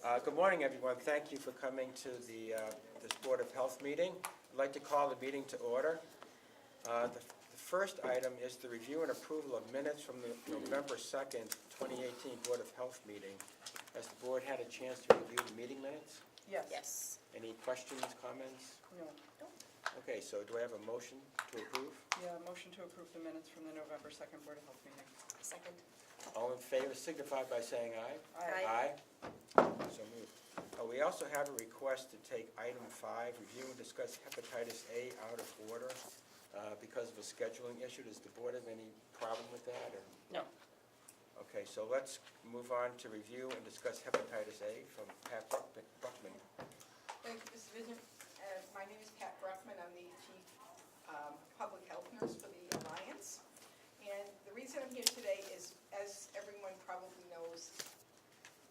Good morning, everyone. Thank you for coming to this Board of Health meeting. I'd like to call the meeting to order. The first item is the review and approval of minutes from the November 2nd, 2018 Board of Health meeting. Has the board had a chance to review the meeting minutes? Yes. Yes. Any questions, comments? No. Okay, so do I have a motion to approve? Yeah, motion to approve the minutes from the November 2nd Board of Health meeting. Second. All in favor signify by saying aye. Aye. So moved. We also have a request to take item 5, review and discuss hepatitis A out of order because of a scheduling issue. Does the board have any problem with that? Or? No. Okay, so let's move on to review and discuss hepatitis A from Pat Bruckman. Thank you, Mr. Vision. My name is Pat Bruckman. I'm the Chief Public Health Nurse for the Alliance. And the reason I'm here today is, as everyone probably knows,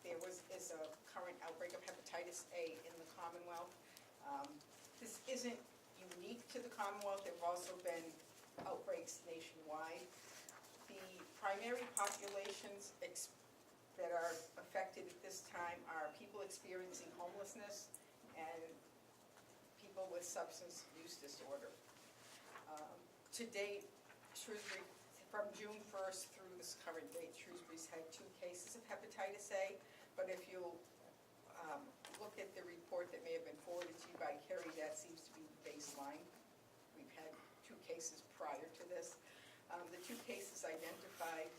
there is a current outbreak of hepatitis A in the Commonwealth. This isn't unique to the Commonwealth. There have also been outbreaks nationwide. The primary populations that are affected at this time are people experiencing homelessness and people with substance use disorder. To date, Shrewsbury, from June 1st through this current date, Shrewsbury's had 2 cases of hepatitis A, but if you look at the report that may have been forwarded to you by Kerry, that seems to be the baseline. We've had 2 cases prior to this. The 2 cases identified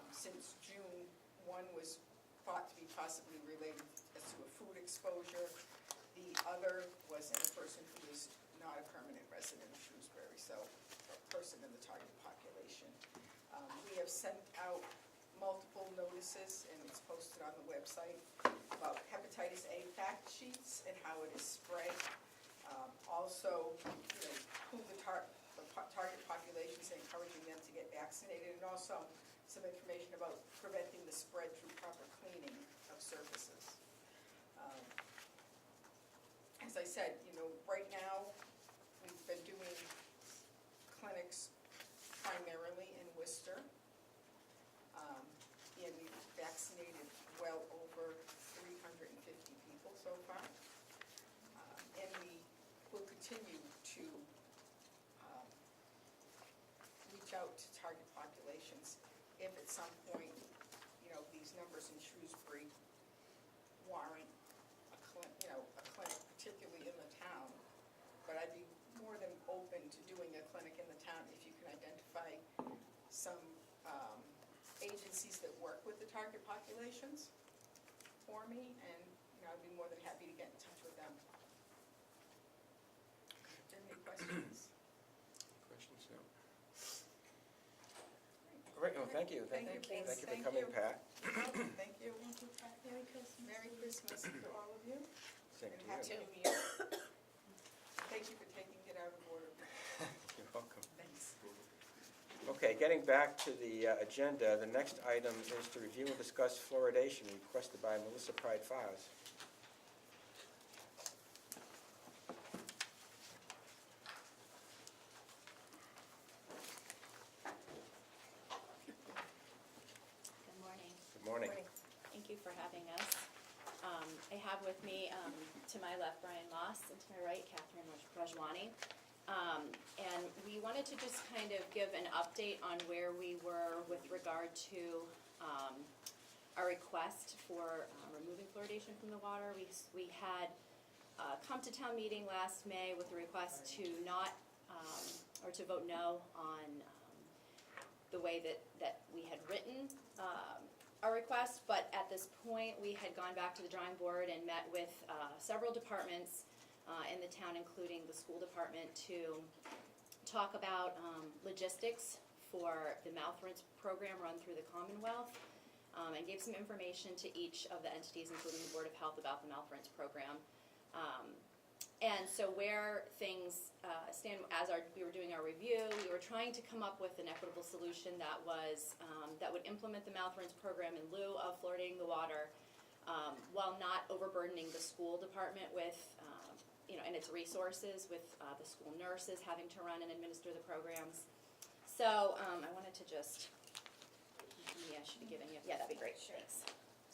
since June, one was thought to be possibly related to a food exposure. The other was in a person who was not a permanent resident of Shrewsbury, so a person in the target population. We have sent out multiple notices, and it's posted on the website, about hepatitis A fact sheets and how it is spread. Also, who the target populations, and encouraging them to get vaccinated, and also some information about preventing the spread through proper cleaning of surfaces. As I said, right now, we've been doing clinics primarily in Worcester, and we've vaccinated well over 350 people so far. And we will continue to reach out to target populations if at some point, these numbers in Shrewsbury warrant a clinic, particularly in the town. But I'd be more than open to doing a clinic in the town if you can identify some agencies that work with the target populations for me, and I'd be more than happy to get in touch with them. Do you have any questions? Questions? No. All right, well, thank you. Thank you. Thank you for Thank coming, you. Pat. Thank you. Merry Christmas. Merry Christmas to all of you. Same And to Happy you. New Year. Thank you for taking it out of order. You're welcome. Thanks. Okay, getting back to the agenda, the next item is to review and discuss fluoridation requested by Melissa Pride Files. Good morning. Good morning. Thank you for having us. I have with me, to my left, Brian Moss, and to my right, Catherine Rajwani. And we wanted to just kind of give an update on where we were with regard to our request for removing fluoridation from the water. We had come to town meeting last May with a request to not, or to vote no on the way that we had written our request, but at this point, we had gone back to the drawing board and met with several departments in the town, including the school department, to talk about logistics for the mouth rinse program run through the Commonwealth, and gave some information to each of the entities, including the Board of Health, about the mouth rinse program. And so where things stand, as we were doing our review, we were trying to come up with an equitable solution that was that would implement the mouth rinse program in lieu of fluoridating the water, while not overburdening the school department with, and its resources, with the school nurses having to run and administer the programs. So I wanted to just, I should be giving you, yeah, that'd be great, thanks.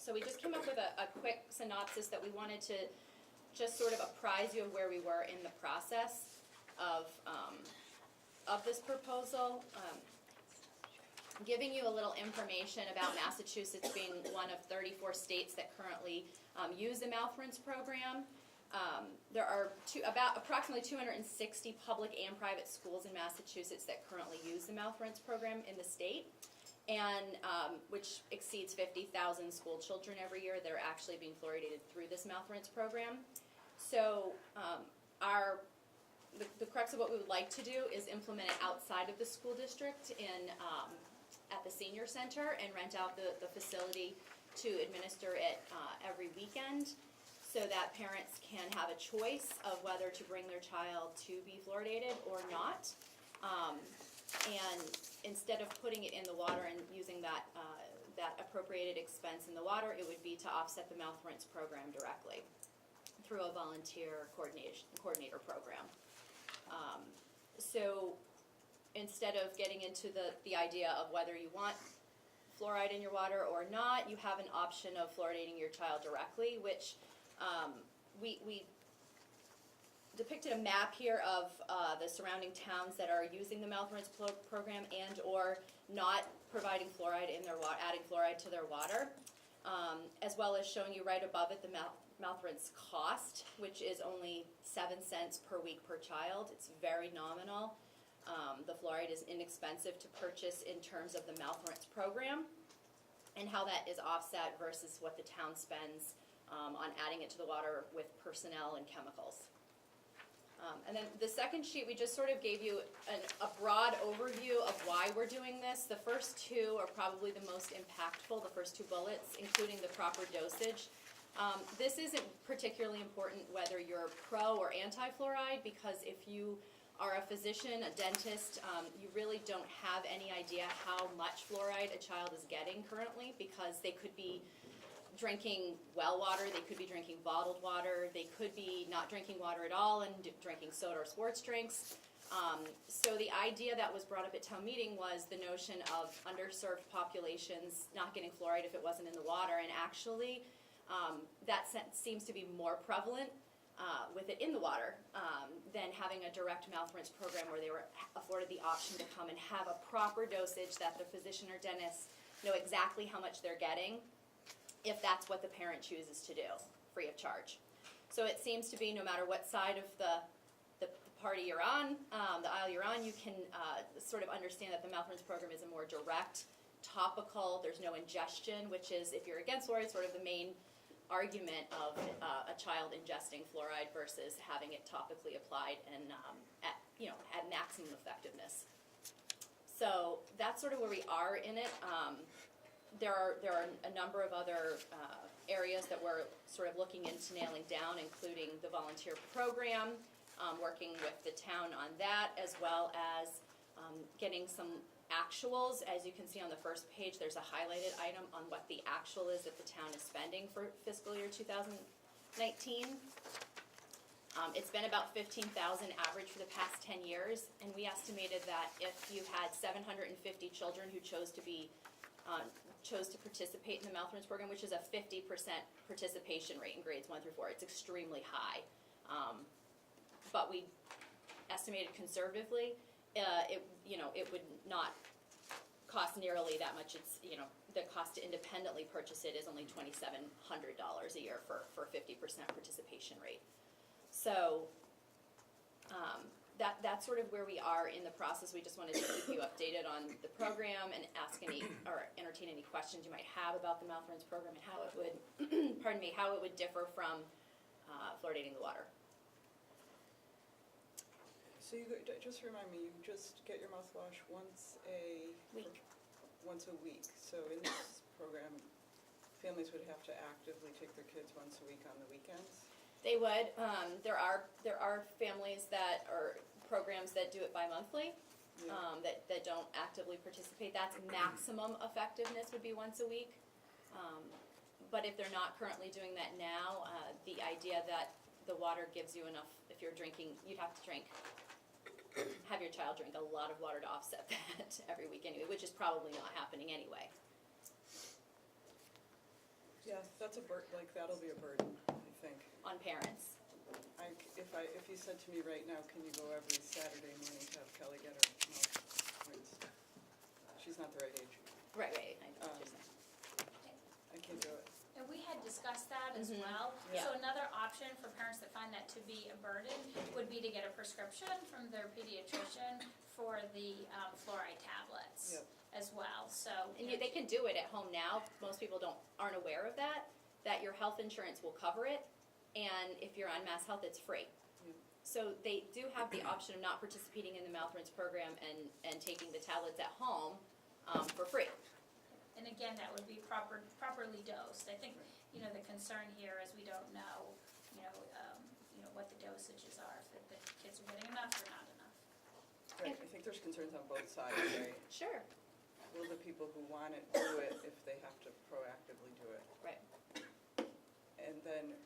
So we just came up with a quick synopsis that we wanted to just sort of apprise you of where we were in the process of this proposal. Giving you a little information about Massachusetts being one of 34 states that currently use the mouth rinse program. There are approximately 260 public and private schools in Massachusetts that currently use the mouth rinse program in the state, and which exceeds 50,000 school children every year that are actually being fluoridated through this mouth rinse program. So the crux of what we would like to do is implement it outside of the school district at the senior center and rent out the facility to administer it every weekend, so that parents can have a choice of whether to bring their child to be fluoridated or not. And instead of putting it in the water and using that appropriated expense in the water, it would be to offset the mouth rinse program directly through a volunteer coordinator program. So instead of getting into the idea of whether you want fluoride in your water or not, you have an option of fluoridating your child directly, which we depicted a map here of the surrounding towns that are using the mouth rinse program and or not providing fluoride in their water, adding fluoride to their water, as well as showing you right above it the mouth rinse cost, which is only 7 cents per week per child. It's very nominal. The fluoride is inexpensive to purchase in terms of the mouth rinse program, and how that is offset versus what the town spends on adding it to the water with personnel and chemicals. And then the second sheet, we just sort of gave you a broad overview of why we're doing this. The first two are probably the most impactful, the first two bullets, including the proper dosage. This isn't particularly important whether you're pro or anti-fluoride, because if you are a physician, a dentist, you really don't have any idea how much fluoride a child is getting currently, because they could be drinking well water, they could be drinking bottled water, they could be not drinking water at all and drinking soda or sports drinks. So the idea that was brought up at town meeting was the notion of underserved populations not getting fluoride if it wasn't in the water, and actually that seems to be more prevalent with it in the water than having a direct mouth rinse program where they were afforded the option to come and have a proper dosage that the physician or dentist know exactly how much they're getting, if that's what the parent chooses to do, free of charge. So it seems to be no matter what side of the party you're on, the aisle you're on, you can sort of understand that the mouth rinse program is a more direct, topical, there's no ingestion, which is, if you're against fluoride, sort of the main argument of a child ingesting fluoride versus having it topically applied and at maximum effectiveness. So that's sort of where we are in it. There are a number of other areas that we're sort of looking into nailing down, including the volunteer program, working with the town on that, as well as getting some actuals. As you can see on the first page, there's a highlighted item on what the actual is that the town is spending for fiscal year 2019. It's been about $15,000 average for the past 10 years, and we estimated that if you had 750 children who chose to participate in the mouth rinse program, which is a 50% participation rate in grades 1 through 4. It's extremely high. But we estimated conservatively, it would not cost nearly that much. It's, the cost to independently purchase it is only $2,700 a year for 50% participation rate. So that's sort of where we are in the process. We just wanted to keep you updated on the program and entertain any questions you might have about the mouth rinse program and how it would, how it would differ from fluoridating the water. So just remind me, you just get your mouthwash once a Week. So in this program, families would have to actively take their kids once a week on the weekends? They would. There are families or programs that do it bi-monthly, that don't actively participate. That's maximum effectiveness would be once a week. But if they're not currently doing that now, the idea that the water gives you enough, if you're drinking, you'd have to have your child drink a lot of water to offset that every week anyway, which is probably not happening anyway. Yeah, Yeah, that's like, that'll be a burden, I think. on parents. If you said to me right now, can you go every Saturday morning to have Kelly get her mouth rinsed? She's not the right age. Right, I know what you're saying. I can't do it. And we had discussed that as Mhm. well. Yeah. So another option for parents that find that to be a burden would be to get a prescription from their pediatrician for the fluoride tablets Yep. as well, so. And they can do it at home now. Most people aren't aware of that your health insurance will cover it, and if you're on Mass Health, it's free. Yeah. So they do have the option of not participating in the mouth rinse program and taking the tablets at home for free. And again, that would be properly dosed. I think, the concern here is we don't know, what the dosages are, if the kids are getting enough or not enough. Right, I think there's concerns on both sides, right? Sure. Will the people who want it do it if they have to proactively do it? Right. And then,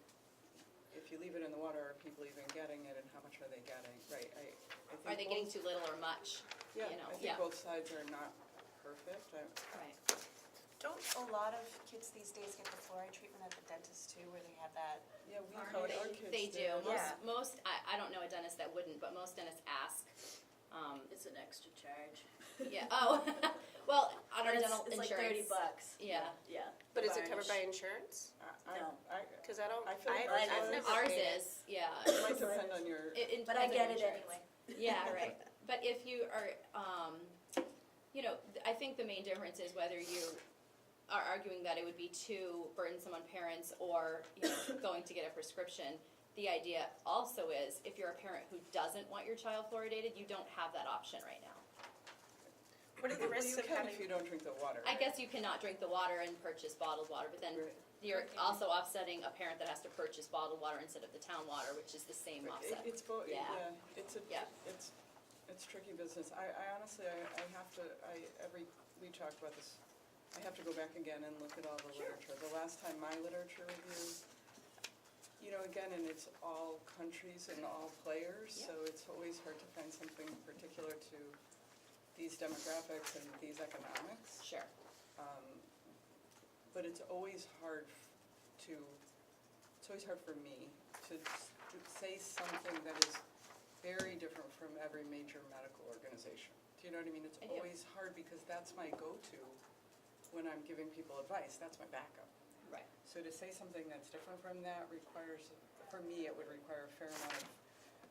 if you leave it in the water, are people even getting it, and how much are they getting? Right, I think Are they getting both- too little or much? Yeah, you know, I yeah. think both sides are not perfect. Right. Don't a lot of kids these days get the fluoride treatment at the dentist too, where they have that? Yeah, we, Coding. our kids They do. did. Yeah. Most I don't know a dentist that wouldn't, but most dentists ask. It's an extra charge. Yeah. Oh. Well, on our dental It's insurance. like $30. Yeah. Yeah. But is it Varnish. covered by insurance? No. Because I don't, I feel like I've ours never Ours paid it. is. Yeah. It might depend on your, It But I depends on get your it insurance. anyway. Yeah, right. But if you are, I think the main difference is whether you are arguing that it would be too burdensome on parents or, going to get a prescription. The idea also is, if you're a parent who doesn't want your child fluoridated, you don't have that option right now. What are the well, risks you of can having? if you don't drink the water. I right? guess you cannot drink the water and purchase bottled water, but then Right. you're Okay. also offsetting a parent that has to purchase bottled water instead of the town water, which is the same Right, offset. It's both, Yeah. yeah, Yeah. it's tricky business. I honestly, I have to, we talk about this, I have to go back again and look at all the literature. The last time my literature review, again, and it's all countries and all players, Yeah. so it's always hard to find something particular to these demographics and these economics. Sure. But it's always hard for me to say something that is very different from every major medical organization. Do you know what I mean? It's I do. always hard because that's my go-to when I'm giving people advice, that's my backup. Right. So to say something that's different from that requires, for me, it would require a fair amount of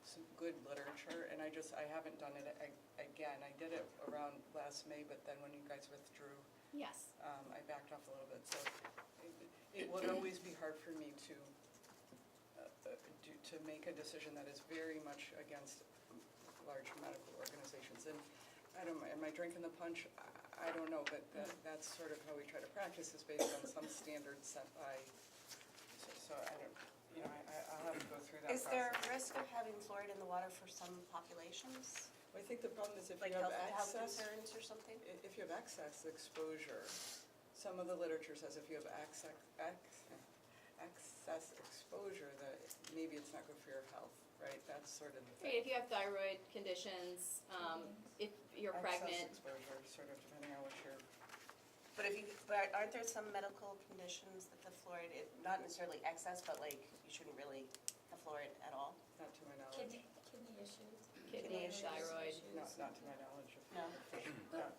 some good literature, and I haven't done it again. I did it around last May, but then when you guys withdrew, Yes. I backed off a little bit, so it would always be hard for me to make a decision that is very much against large medical organizations. And I don't, am I drinking the punch? I don't know, but that's sort of how we try to practice, is based on some standards set by, so I don't, I'll have to go through that Is process. there a risk of having fluoride in the water for some populations? I think the problem is if Like you have health access. concerns or something? If you have excess exposure, some of the literature says if you have excess exposure, that maybe it's not good for your health, right? That's sort of the Right, thing. if you have thyroid conditions, if you're pregnant, Excess exposure, sort of depending on what you're, But aren't there some medical conditions that the fluoride, not necessarily excess, but like you shouldn't really have fluoride at all? not to my knowledge. Kidney issues. kidney, issues. thyroid. Not to my knowledge. No.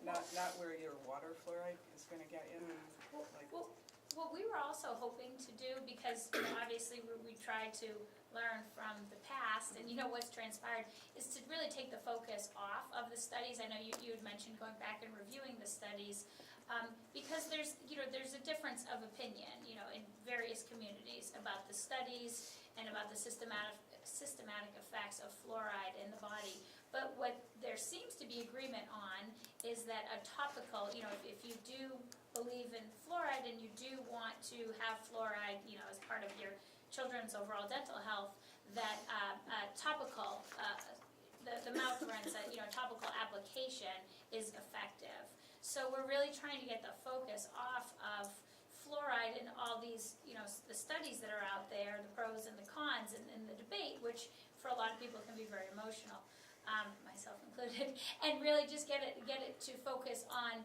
Not where your water fluoride is gonna get you. Like, Well, what we were also hoping to do, because obviously we tried to learn from the past and what's transpired, is to really take the focus off of the studies. I know you had mentioned going back and reviewing the studies, because there's a difference of opinion, in various communities about the studies and about the systematic effects of fluoride in the body. But what there seems to be agreement on is that a topical, if you do believe in fluoride and you do want to have fluoride, as part of your children's overall dental health, that topical, the mouth rinse, topical application is effective. So we're really trying to get the focus off of fluoride and all these, the studies that are out there, the pros and the cons, and the debate, which for a lot of people can be very emotional, myself included, and really just get it to focus on,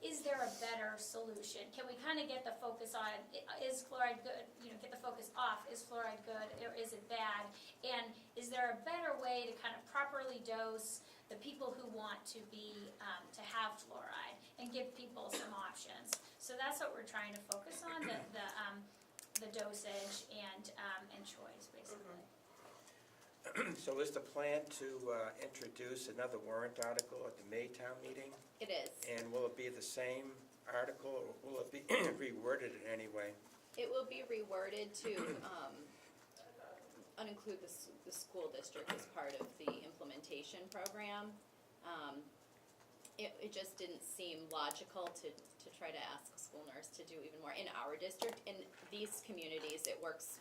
is there a better solution? Can we kind of get the focus on, is fluoride good, get the focus off, is fluoride good or is it bad? And is there a better way to kind of properly dose the people who want to to have fluoride and give people some options? So that's what we're trying to focus on, the dosage and choice, basically. So is the plan to introduce another warrant article at the May town meeting? It is. And will it be the same article, or will it be reworded in any way? It will be reworded to uninclude the school district as part of the implementation program. It just didn't seem logical to try to ask a school nurse to do even more in our district. In these communities, it works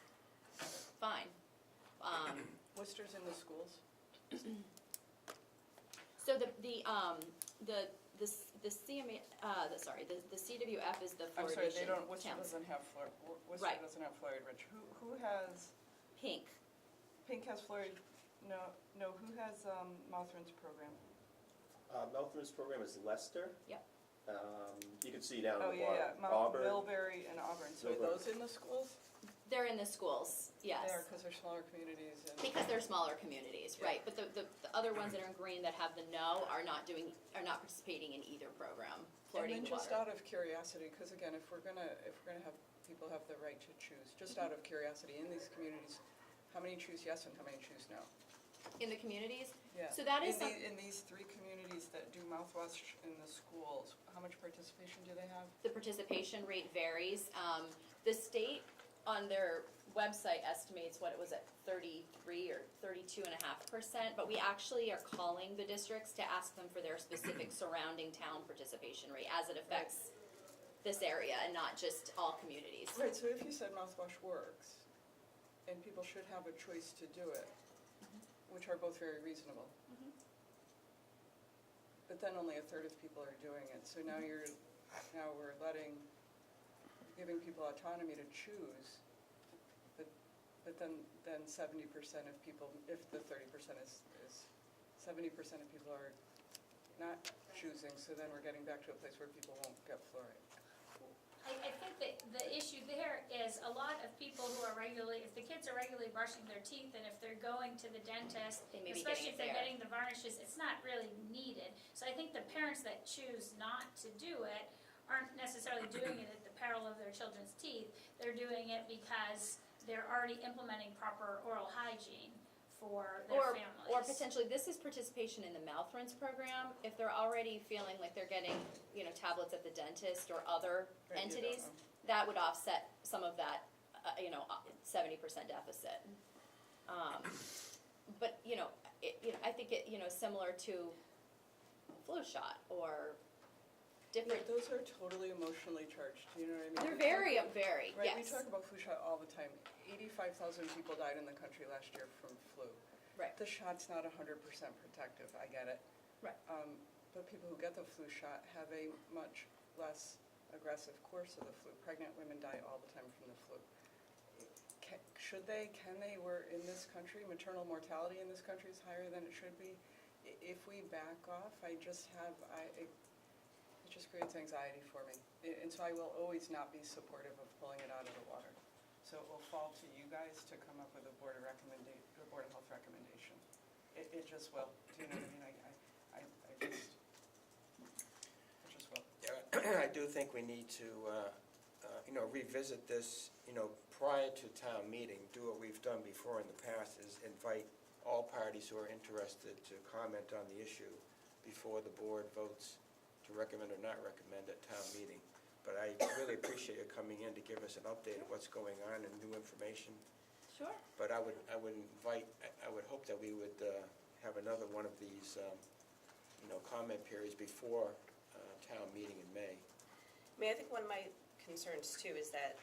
fine. Worcester's in the schools? So the CMA, the CWF is the I'm sorry, fluoridation Worcester towns. doesn't have Worcester Right. doesn't have fluoride, Rich. Who has, Pink, Pink has fluoride, no, who has mouth rinse program? Mouth rinse program is Leicester. Yep. You can see down Oh, at the yeah, bottom, Auburn. Millbury and Auburn, so are Millbury. those in the schools? they're in the schools, yes. They are, because they're smaller communities and. Because they're smaller communities, Yeah. right, but the other ones that are in green that have the no are not participating in either program, And fluoridating then the just water. out of curiosity, because again, if we're gonna have, people have the right to choose, just out of curiosity, in these communities, how many choose yes and how many choose no? In the communities, Yeah. So that is In these three communities that do mouthwash in the schools, how much participation do they have? the participation rate varies. The state on their website estimates what it was at 33 or 32.5%, but we actually are calling the districts to ask them for their specific surrounding town participation rate as it affects this area and not just all communities. Right, so if you said mouthwash works, and people should have a choice to do it, which are both very reasonable. Mhm. But then only a third of people are doing it, so now we're giving people autonomy to choose, but then 70% of people, if the 30% is 70% of people are not choosing, so then we're getting back to a place where people won't get fluoride. I think that the issue there is a lot of people who are regularly, if the kids are regularly brushing their teeth and if they're going to the dentist, They may be especially if getting it they're there. getting the varnishes, it's not really needed. So I think the parents that choose not to do it aren't necessarily doing it at the peril of their children's teeth. They're doing it because they're already implementing proper oral hygiene for their families. Or potentially, this is participation in the mouth rinse program, if they're already feeling like they're getting, tablets at the dentist or other Right, you don't entities, know. that would offset some of that, 70% deficit. But, I think similar to flu shot or different, Those are totally emotionally charged, do you know what I mean? they're We talk very, about- Right, we yes. talk about flu shot all the time. 85,000 people died in the country last year from flu. Right. The shot's not 100% protective, I get it. Right. But people who get the flu shot have a much less aggressive course of the flu. Pregnant women die all the time from the flu. Can they, we're in this country, maternal mortality in this country is higher than it should be. If we back off, it just creates anxiety for me. And so I will always not be supportive of pulling it out of the water. So it will fall to you guys to come up with a Board of Health recommendation. It just will, do you know what I mean? It just will. Yeah, I do think we need to, revisit this, prior to town meeting, do what we've done before in the past, is invite all parties who are interested to comment on the issue before the board votes to recommend or not recommend at town meeting. But I really appreciate you coming in to give us an update of what's going on and new information. Sure. But I would hope that we would have another one of these, comment periods before town meeting in May. I mean, I think one of my concerns too is that,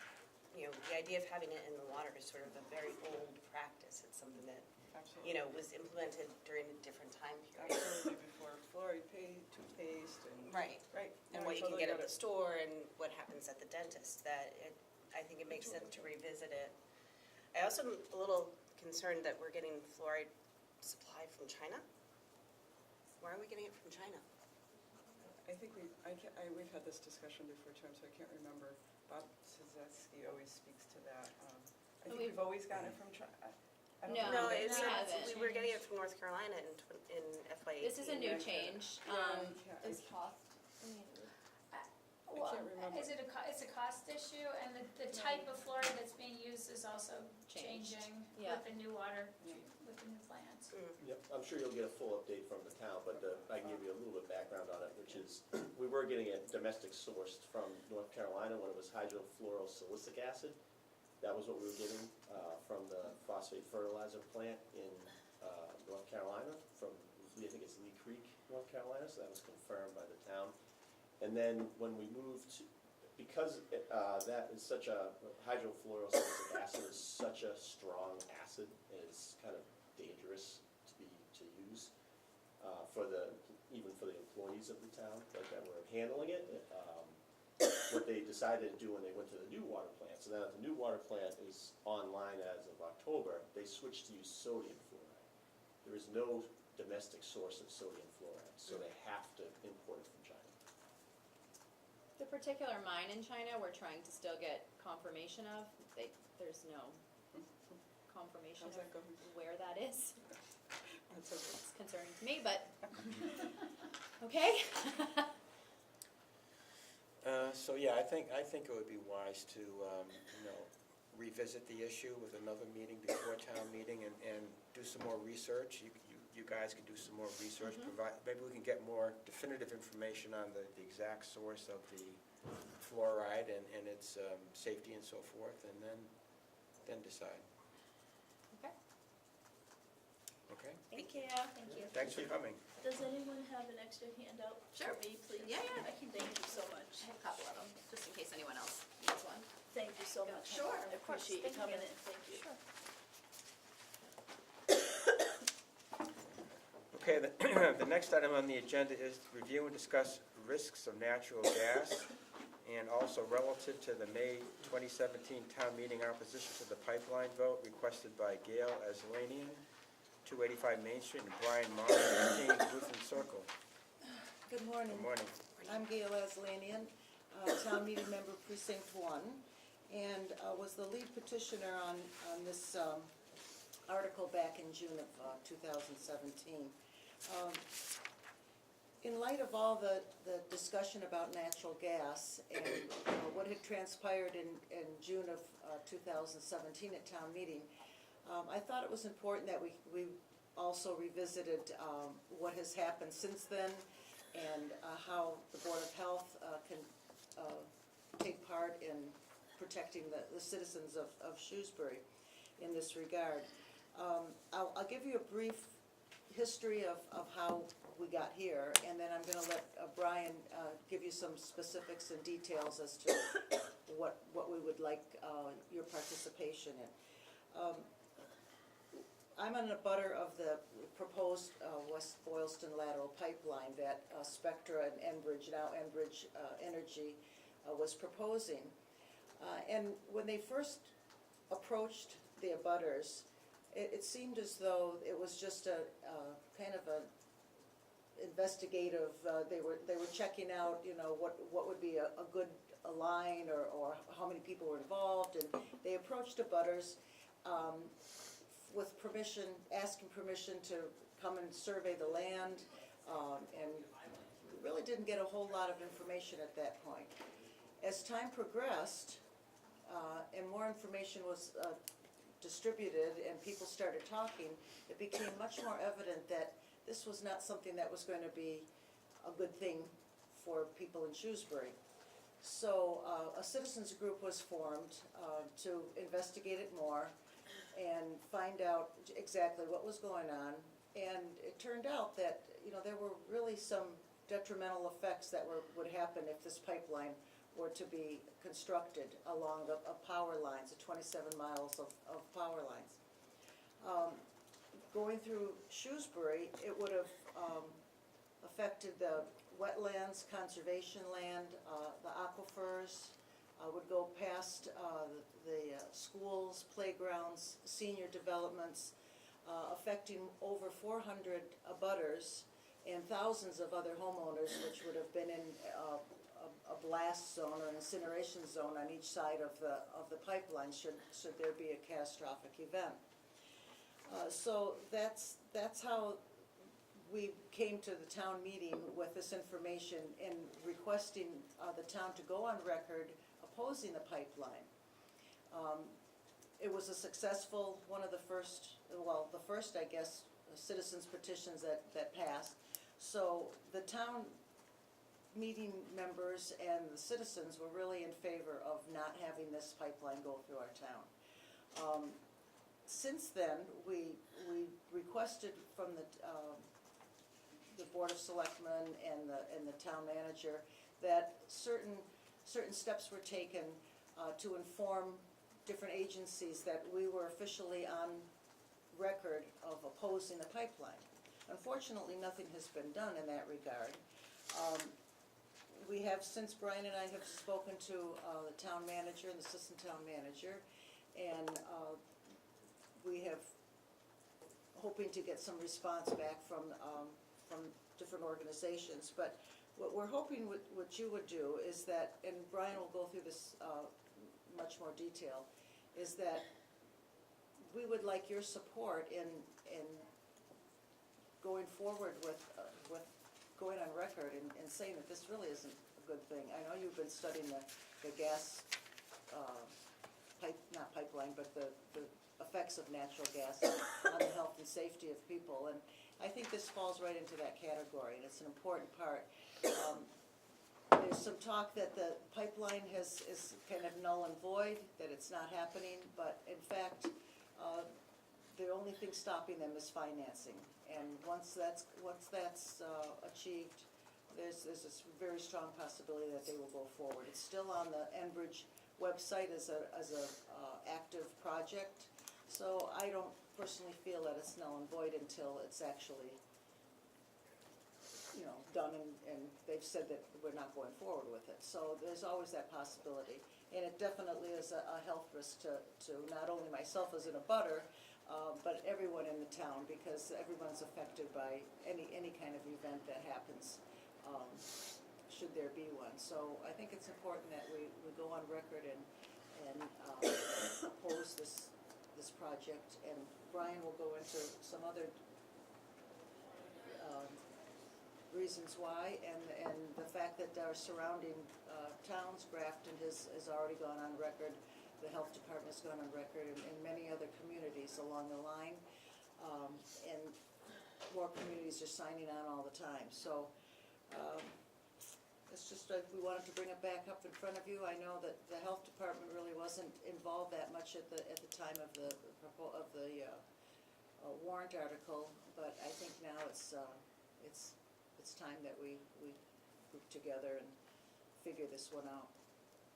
the idea of having it in the water is sort of a very old practice. It's something that, Absolutely. was implemented during a different time period. Absolutely, before fluoride toothpaste and. Right. Right. And No, what I you can totally get at the it. store and what happens at the dentist, I think it makes sense to revisit it. I also am a little concerned that we're getting fluoride supply from China. Why are we getting it from China? I think we've had this discussion before too, so I can't remember. Bob Szewski always speaks to that. I think we've always gotten it from China. I don't No, No, know. it's, we haven't. we were getting it from North Carolina in FY18. This is a new change. Yeah, Is cost, Well, can't remember. is it it's a cost issue, and the type of fluoride that's being used is also Changed. changing Yeah. with the new water, Yeah. with the new plants. Yep, I'm sure you'll get a full update from the town, but I can give you a little bit of background on it, which is, we were getting it domestic sourced from North Carolina when it was hydrofluorosilicic acid. That was what we were getting from the phosphate fertilizer plant in North Carolina, from, I think it's Lee Creek, North Carolina, so that was confirmed by the town. And then when we moved, because that is such a, hydrofluorosilicic acid is such a strong acid, and it's kind of dangerous to use even for the employees of the town, like that were handling it. What they decided to do when they went to the new water plant, so now that the new water plant is online as of October, they switched to use sodium fluoride. There is no domestic source of sodium fluoride, so they have to import it from China. the particular mine in China, we're trying to still get confirmation of, there's no confirmation How's that of going? where that is. That's okay. It's concerning to me, but, okay. So, yeah, I think it would be wise to, revisit the issue with another meeting before town meeting and do some more research. You guys can do some more research, maybe we can get more definitive information on the exact source of the fluoride and its safety and so forth, and then decide. Okay, Okay? thank you. Thank you. Thanks for coming. Does anyone have an extra handout Sure. for me, please? Yeah, yeah. Thank you so I much. have a couple of them, just in case anyone else needs one. Thank you so much. Sure, I of course. appreciate you Thank you. coming in, thank you. Okay, the next item on the agenda is to review and discuss risks of natural gas, and also relative to the May 2017 town meeting opposition to the pipeline vote requested by Gail Aslanian, 285 Main Street, and Brian Moss, 15 Lutheran Circle. Good morning. Good morning. I'm Gail Aslanian, Town Meeting Member Precinct 1, and was the lead petitioner on this article back in June of 2017. In light of all the discussion about natural gas and what had transpired in June of 2017 at town meeting, I thought it was important that we also revisited what has happened since then and how the Board of Health can take part in protecting the citizens of Shrewsbury in this regard. I'll give you a brief history of how we got here, and then I'm going to let Brian give you some specifics and details as to what we would like your participation in. I'm on the butter of the proposed West Boylston lateral pipeline that Spectra and Enbridge, now Enbridge Energy, was proposing. And when they first approached the abutters, it seemed as though it was just a kind of a investigative. They were checking out, what would be a good line or how many people were involved, and they approached abutters with permission, asking permission to come and survey the land, and really didn't get a whole lot of information at that point. As time progressed, and more information was distributed and people started talking, it became much more evident that this was not something that was going to be a good thing for people in Shrewsbury. So a citizens group was formed to investigate it more and find out exactly what was going on. And it turned out that there were really some detrimental effects that would happen if this pipeline were to be constructed along the power lines, the 27 miles of power lines. Going through Shrewsbury, it would have affected the wetlands, conservation land, the aquifers, would go past the schools, playgrounds, senior developments, affecting over 400 abutters and thousands of other homeowners which would have been in a blast zone or an incineration zone on each side of the pipeline should there be a catastrophic event. So that's how we came to the town meeting with this information and requesting the town to go on record opposing the pipeline. It was a successful, one of the first, the first, I guess, citizens petitions that passed. So the town meeting members and the citizens were really in favor of not having this pipeline go through our town. Since then, we requested from the Board of Selectmen and the town manager that certain steps were taken to inform different agencies that we were officially on record of opposing the pipeline. Unfortunately, nothing has been done in that regard. We have, since Brian and I have spoken to the town manager and the assistant town manager, and we have hoping to get some response back from different organizations. But what we're hoping what you would do is that, and Brian will go through this much more detail, is that we would like your support in going forward with going on record and saying that this really isn't a good thing. I know you've been studying the gas not pipeline, but the effects of natural gas on the health and safety of people, and I think this falls right into that category, and it's an important part. There's some talk that the pipeline is kind of null and void, that it's not happening, but in fact, the only thing stopping them is financing. And once that's achieved, there's this very strong possibility that they will go forward. It's still on the Enbridge website as a active project, so I don't personally feel that it's null and void until it's actually, done, and they've said that we're not going forward with it. So there's always that possibility, and it definitely is a health risk to not only myself as an abutter, but everyone in the town, because everyone's affected by any kind of event that happens, should there be one. So I think it's important that we go on record and oppose this project, and Brian will go into some other reasons why, and the fact that our surrounding towns, Grafton has already gone on record, the health department's gone on record, and many other communities along the line, and more communities are signing on all the time. So it's just we wanted to bring it back up in front of you. I know that the health department really wasn't involved that much at the time of the warrant article, but I think now it's time that we group together and figure this one out.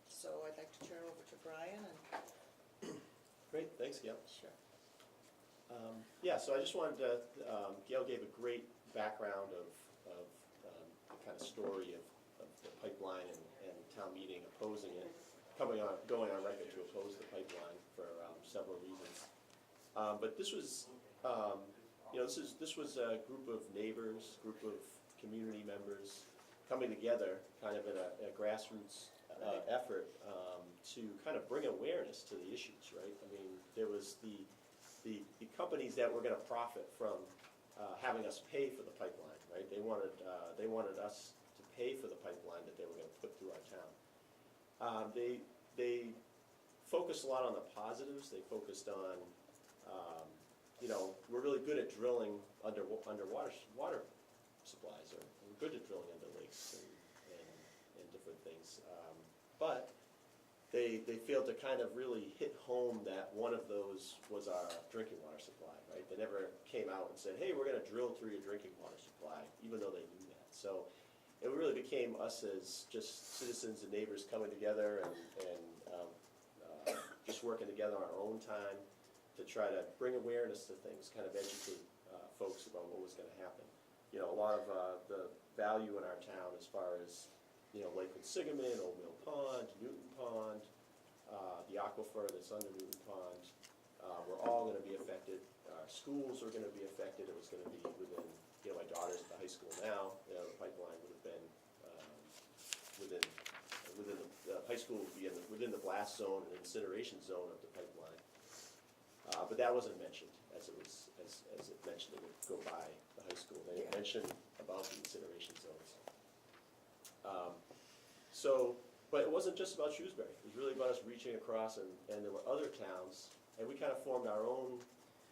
So I'd like to turn it over to Brian. Great, thanks, Gail. Sure. Yeah, so I just wanted to, Gail gave a great background of the kind of story of the pipeline and town meeting opposing it, going on record to oppose the pipeline for several reasons. But this was, this was a group of neighbors, group of community members coming together kind of in a grassroots effort to kind of bring awareness to the issues, right? I mean, there was the companies that were going to profit from having us pay for the pipeline, right? They wanted us to pay for the pipeline that they were going to put through our town. They focused a lot on the positives. They focused on, we're really good at drilling underwater water supplies, or we're good at drilling under lakes and different things. But they failed to kind of really hit home that one of those was our drinking water supply, right? They never came out and said, hey, we're going to drill through your drinking water supply, even though they knew that. So it really became us as just citizens and neighbors coming together and just working together on our own time to try to bring awareness to things, kind of educate folks about what was going to happen. A lot of the value in our town as far as, Lakewood Sigaman, Old Mill Pond, Newton Pond, the aquifer that's under Newton Pond, were all going to be affected. Our schools are going to be affected. It was going to be within my daughter's at the high school now, the pipeline would have been within the high school would be within the blast zone and incineration zone of the pipeline. But that wasn't mentioned, as it mentioned it would go by the high school. They didn't mention about the incineration zones. But it wasn't just about Shrewsbury. It was really about us reaching across, and there were other towns, and we kind of formed our own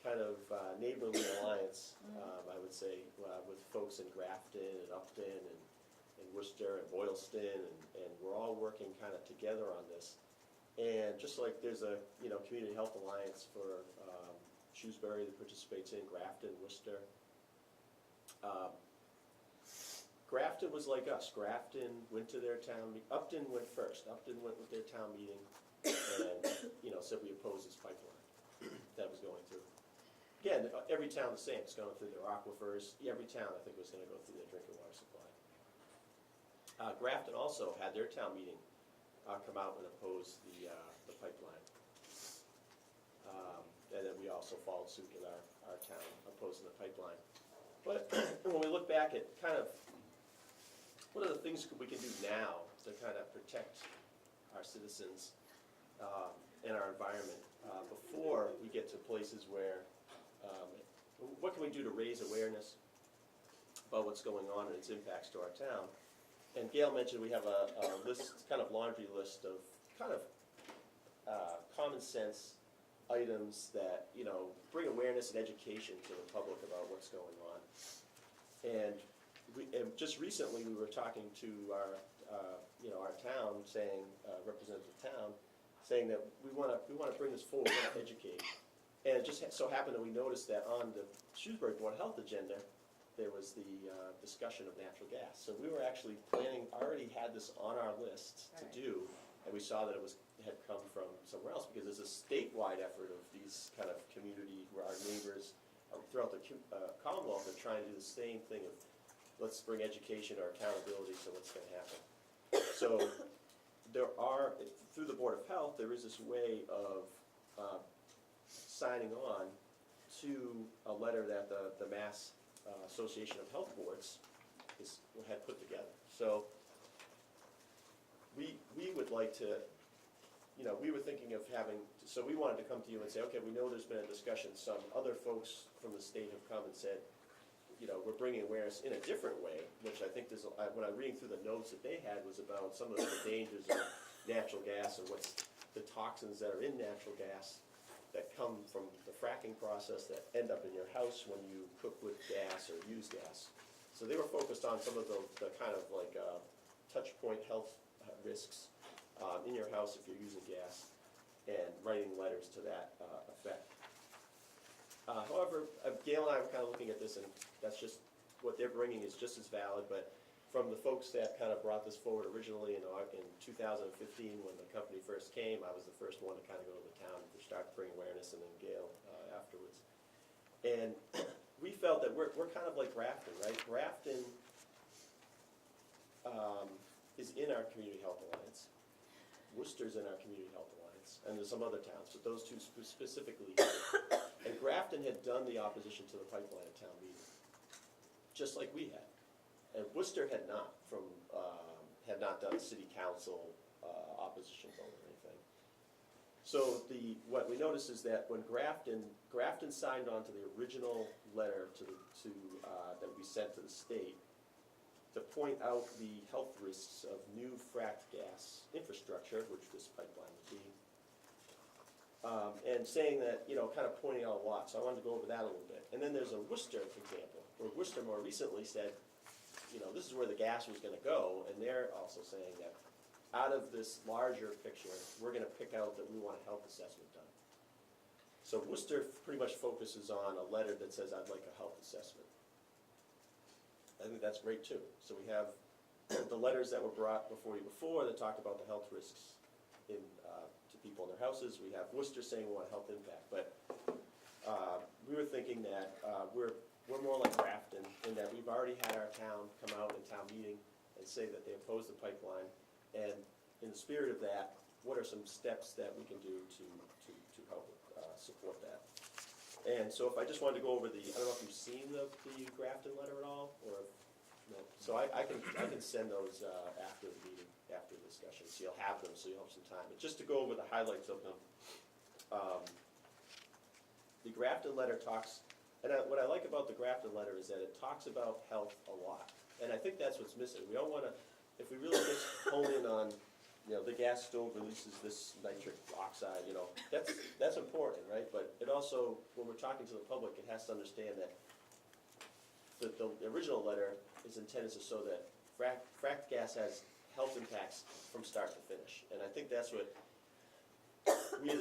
kind of neighborly alliance, I would say, with folks in Grafton and Upton and Worcester and Boylston, and we're all working kind of together on this. And just like there's a, Community Health Alliance for Shrewsbury that participates in Grafton, Worcester. Grafton was like us. Grafton went to their town, Upton went first. Upton went with their town meeting and, said we oppose this pipeline that was going through. Again, every town the same, it's going through their aquifers. Every town, I think, was gonna go through their drinking water supply. Grafton also had their town meeting come out and oppose the pipeline. And then we also followed suit with our town opposing the pipeline. But when we look back at kind of, what are the things we can do now to kind of protect our citizens and our environment before we get to places where, what can we do to raise awareness about what's going on and its impacts to our town? And Gail mentioned we have a list, kind of laundry list of kind of common sense items that, bring awareness and education to the public about what's going on. And just recently, we were talking to our town, saying, representative town, saying that we want to bring this forward, we want to educate. And it just so happened that we noticed that on the Shrewsbury Board of Health agenda, there was the discussion of natural gas. So we were actually already had this on our list to do, and we saw that it had come from somewhere else, because there's a statewide effort of these kind of community, where our neighbors throughout the Commonwealth are trying to do the same thing of, let's bring education or accountability to what's going to happen. So through the Board of Health, there is this way of signing on to a letter that the Mass Association of Health Boards had put together. So we would like to, we were thinking of so we wanted to come to you and say, okay, we know there's been a discussion. Some other folks from the state have come and said, we're bringing awareness in a different way, which I think when I'm reading through the notes that they had was about some of the dangers of natural gas and what's the toxins that are in natural gas that come from the fracking process that end up in your house when you cook with gas or use gas. So they were focused on some of the kind of like touch point health risks in your house if you're using gas, and writing letters to that effect. However, Gail and I were kind of looking at this, and that's just, what they're bringing is just as valid, but from the folks that kind of brought this forward originally in 2015, when the company first came, I was the first one to kind of go to the town to start to bring awareness, and then Gail afterwards. And we felt that we're kind of like Grafton, right? Grafton is in our Community Health Alliance. Worcester's in our Community Health Alliance, and there's some other towns, but those two specifically. And Grafton had done the opposition to the pipeline at town meeting, just like we had. And Worcester had not done city council opposition vote or anything. So what we noticed is that when Grafton signed on to the original letter that we sent to the state to point out the health risks of new fracked gas infrastructure, which this pipeline would be, and saying that, kind of pointing out a lot. So I wanted to go over that a little bit. And then there's a Worcester example, where Worcester more recently said, this is where the gas was going to go, and they're also saying that out of this larger picture, we're going to pick out that we want a health assessment done. So Worcester pretty much focuses on a letter that says, I'd like a health assessment. I think that's great too. So we have the letters that were brought before you before that talked about the health risks to people in their houses. We have Worcester saying we want health impact, but we were thinking that we're more like Grafton in that we've already had our town come out in town meeting and say that they oppose the pipeline. And in the spirit of that, what are some steps that we can do to help support that? And so if I just wanted to go over I don't know if you've seen the Grafton letter at all, or, no, so I can send those, after the meeting, after the discussion, so you'll have them, so you'll have some time. But just to go over the highlights of them, the Grafton letter talks, and what I like about the Grafton letter is that it talks about health a lot. And I think that's what's missing. We don't wanna, if we really just hone in on, the gas stove releases this nitric oxide, that's important, right? But it also, when we're talking to the public, it has to understand that the original letter is intended to show that fracked gas has health impacts from start to finish. And I think that's what we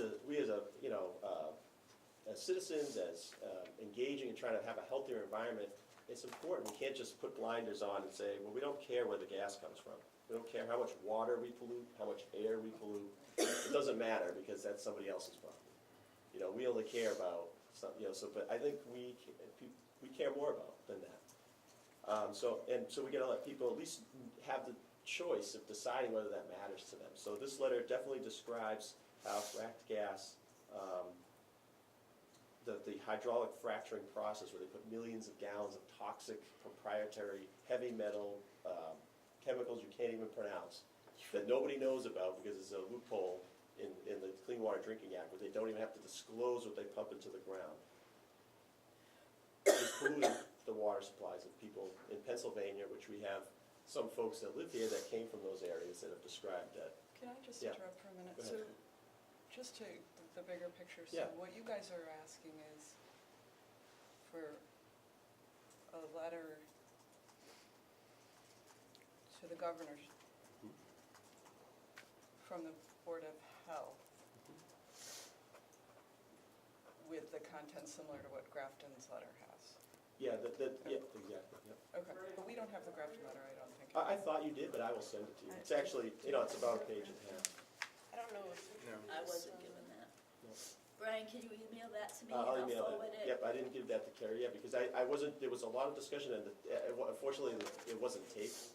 as citizens, as engaging and trying to have a healthier environment, it's important. We can't just put blinders on and say, well, we don't care where the gas comes from. We don't care how much water we pollute, how much air we pollute. It doesn't matter, because that's somebody else's problem. We only care about but I think we care more about than that. So we gotta let people at least have the choice of deciding whether that matters to them. So this letter definitely describes how fracked gas, the hydraulic fracturing process, where they put millions of gallons of toxic, proprietary, heavy metal, chemicals you can't even pronounce, that nobody knows about because it's a loophole in the Clean Water Drinking Act, where they don't even have to disclose what they pump into the ground. It's polluting the water supplies of people in Pennsylvania, which we have some folks that live here that came from those areas that have described that. Can I just Yeah. interrupt for a minute? Go So, ahead. just to the bigger picture, so Yeah. what you guys are asking is for a letter to the governor from the Board of Health with the content similar to what Grafton's letter has. Yeah, exactly, yeah. Okay, but we don't have the Grafton letter, I don't think. I thought you did, but I will send it to you. It's actually, it's about a page and a half. I don't know if. I wasn't given that. No. Brian, can you email that to me I'll and email I'll forward it? Yep, I didn't give that to Carrie yet, because I wasn't, there was a lot of discussion, and unfortunately, it wasn't taped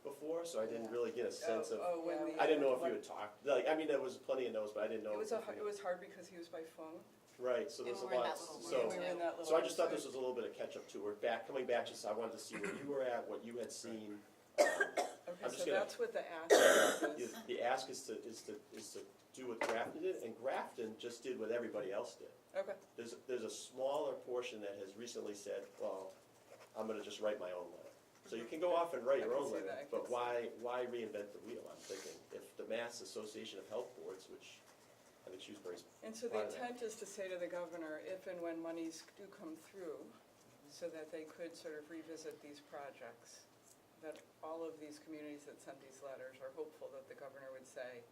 before, so I didn't really get a sense of, When the. I didn't know if you had talked, there was plenty of notes, but I didn't know. It was hard because he was by phone. Right, so there's a And we're in lot, that little so, room. We were in that little. so I just thought room, this was a little bit of catch-up too. We're coming back, just, I wanted to see where you were at, what you had seen. Okay, I'm just so gonna- that's what the ask is. The ask is to do what Grafton did, and Grafton just did what everybody else did. Okay, There's a smaller portion that has recently said, well, I'm gonna just write my own letter. So you can go off and write your I own can see letter, that, I but can why reinvent the wheel, I'm thinking? If the Mass Association of Health Boards, which I think Shrewsbury's, and so the intent is to say to the governor, if and when monies do come through, so that they could sort of revisit these projects, that all of these communities that sent these letters are hopeful that the governor would say,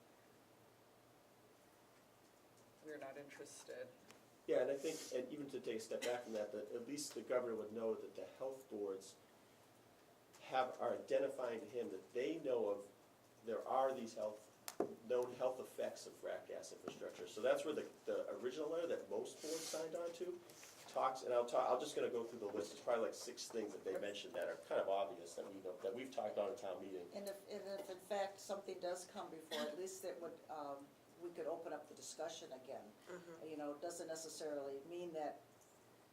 we're not interested. yeah, and I think, and even to take a step back from that at least the governor would know that the health boards are identifying to him that they know of, there are these known health effects of frack gas infrastructure. So that's where the original letter that most boards signed on to talks, and I'm just gonna go through the list. There's probably like 6 things that they mentioned that are kind of obvious that we know, that we've talked about in town meeting. And if in fact something does come before, at least it would, we could open up the discussion again. It doesn't necessarily mean that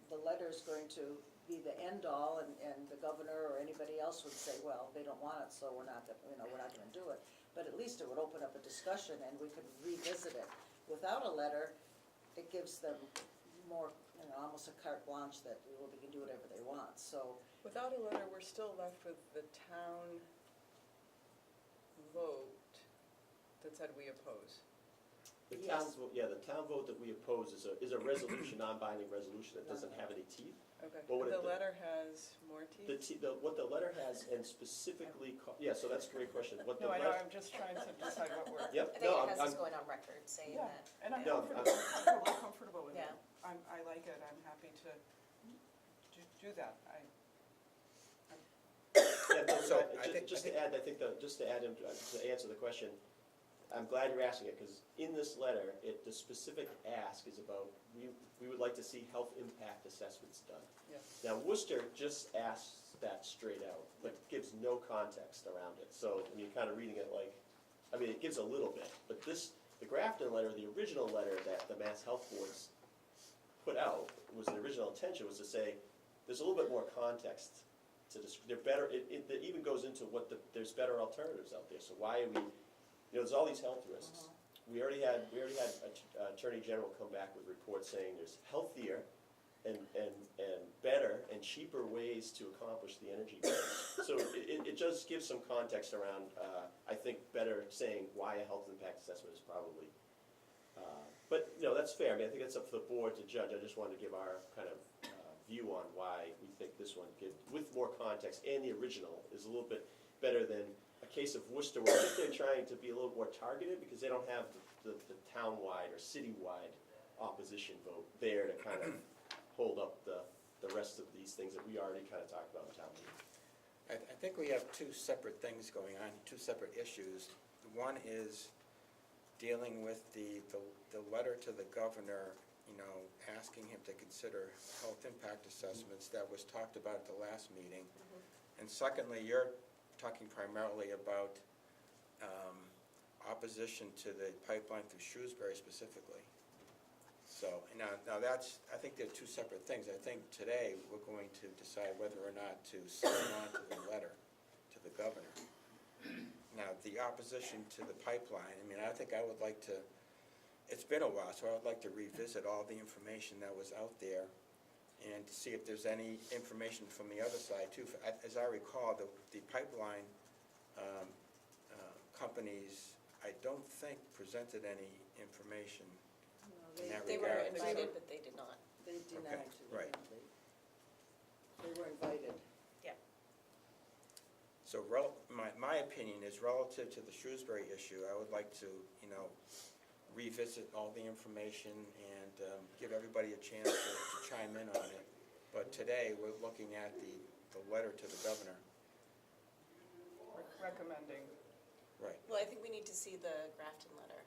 the letter's going to be the end all, and the governor or anybody else would say, well, they don't want it, so we're not gonna do it. But at least it would open up a discussion and we could revisit it. Without a letter, it gives them more, almost a carte blanche that, well, they can do whatever they want, so. Without a letter, we're still left with the town vote that said we oppose. The Yes. town vote that we oppose is a resolution, non-binding resolution that doesn't have any teeth. Okay, But what the it- letter has more teeth? What the letter has, and specifically, so that's a great question. What the No, I know, letter- I'm just trying to decide what we're. Yep, I think no, it has I'm, us going on record saying Yeah, that. and I'm No, comfortable with it. Yeah. I like it, I'm happy to do that. yeah, no, So, I- I think- just I to add, to answer the question, I'm glad you're asking it, because in this letter, the specific ask is about, we would like to see health impact assessments done. Yes. Now, Worcester just asks that straight out, but gives no context around it, so, you're kind of reading it like, it gives a little bit, but the Grafton letter, the original letter that the Mass Health Boards put out, was the original intention, was to say, there's a little bit more context to this, they're better, it even goes into what there's better alternatives out there, so why are we, there's all these health risks. We already had Attorney General come back with reports saying there's healthier and better and cheaper ways to accomplish the energy goals. So it just gives some context around, I think, better saying why a health impact assessment is probably, but, that's fair, I mean, I think it's up to the board to judge, I just wanted to give our kind of view on why we think this one, with more context, and the original, is a little bit better than a case of Worcester, where I think they're trying to be a little more targeted, because they don't have the town-wide or city-wide opposition vote there to kind of hold up the rest of these things that we already kind of talked about in town meeting. I think we have two separate things going on, two separate issues. One is dealing with the letter to the governor, asking him to consider health impact assessments that was talked about at the last meeting. And secondly, you're talking primarily about opposition to the pipeline through Shrewsbury specifically. So, now that's, I think they're two separate things. I think today we're going to decide whether or not to sign on to the letter to the governor. Now, the opposition to the pipeline, I think I would like to, it's been a while, so I would like to revisit all the information that was out there and to see if there's any information from the other side too. As I recall, the pipeline companies, I don't think presented any information in that They were regard. invited, but they did not. They denied to. right. They were invited. So my opinion is relative to the Shrewsbury issue, I would like to, revisit all the information and give everybody a chance to chime in on it. But today, we're looking at the letter to the governor. Recommending. Right. Well, I think we need to see the Grafton letter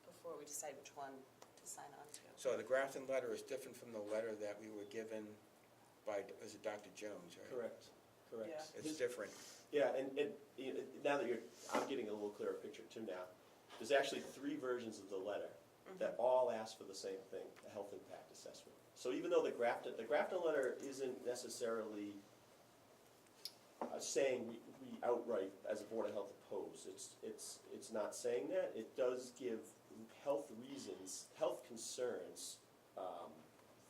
before we decide which one to sign on to. So the Grafton letter is different from the letter that we were given by, was it Dr. Jones, right? Correct. Yeah. It's different. Yeah, and now that I'm getting a little clearer picture too now. There's actually 3 versions of the letter that all ask for the same thing, a health impact assessment. So even though the Grafton letter isn't necessarily saying we outright, as a Board of Health, oppose. It's not saying that. It does give health reasons, health concerns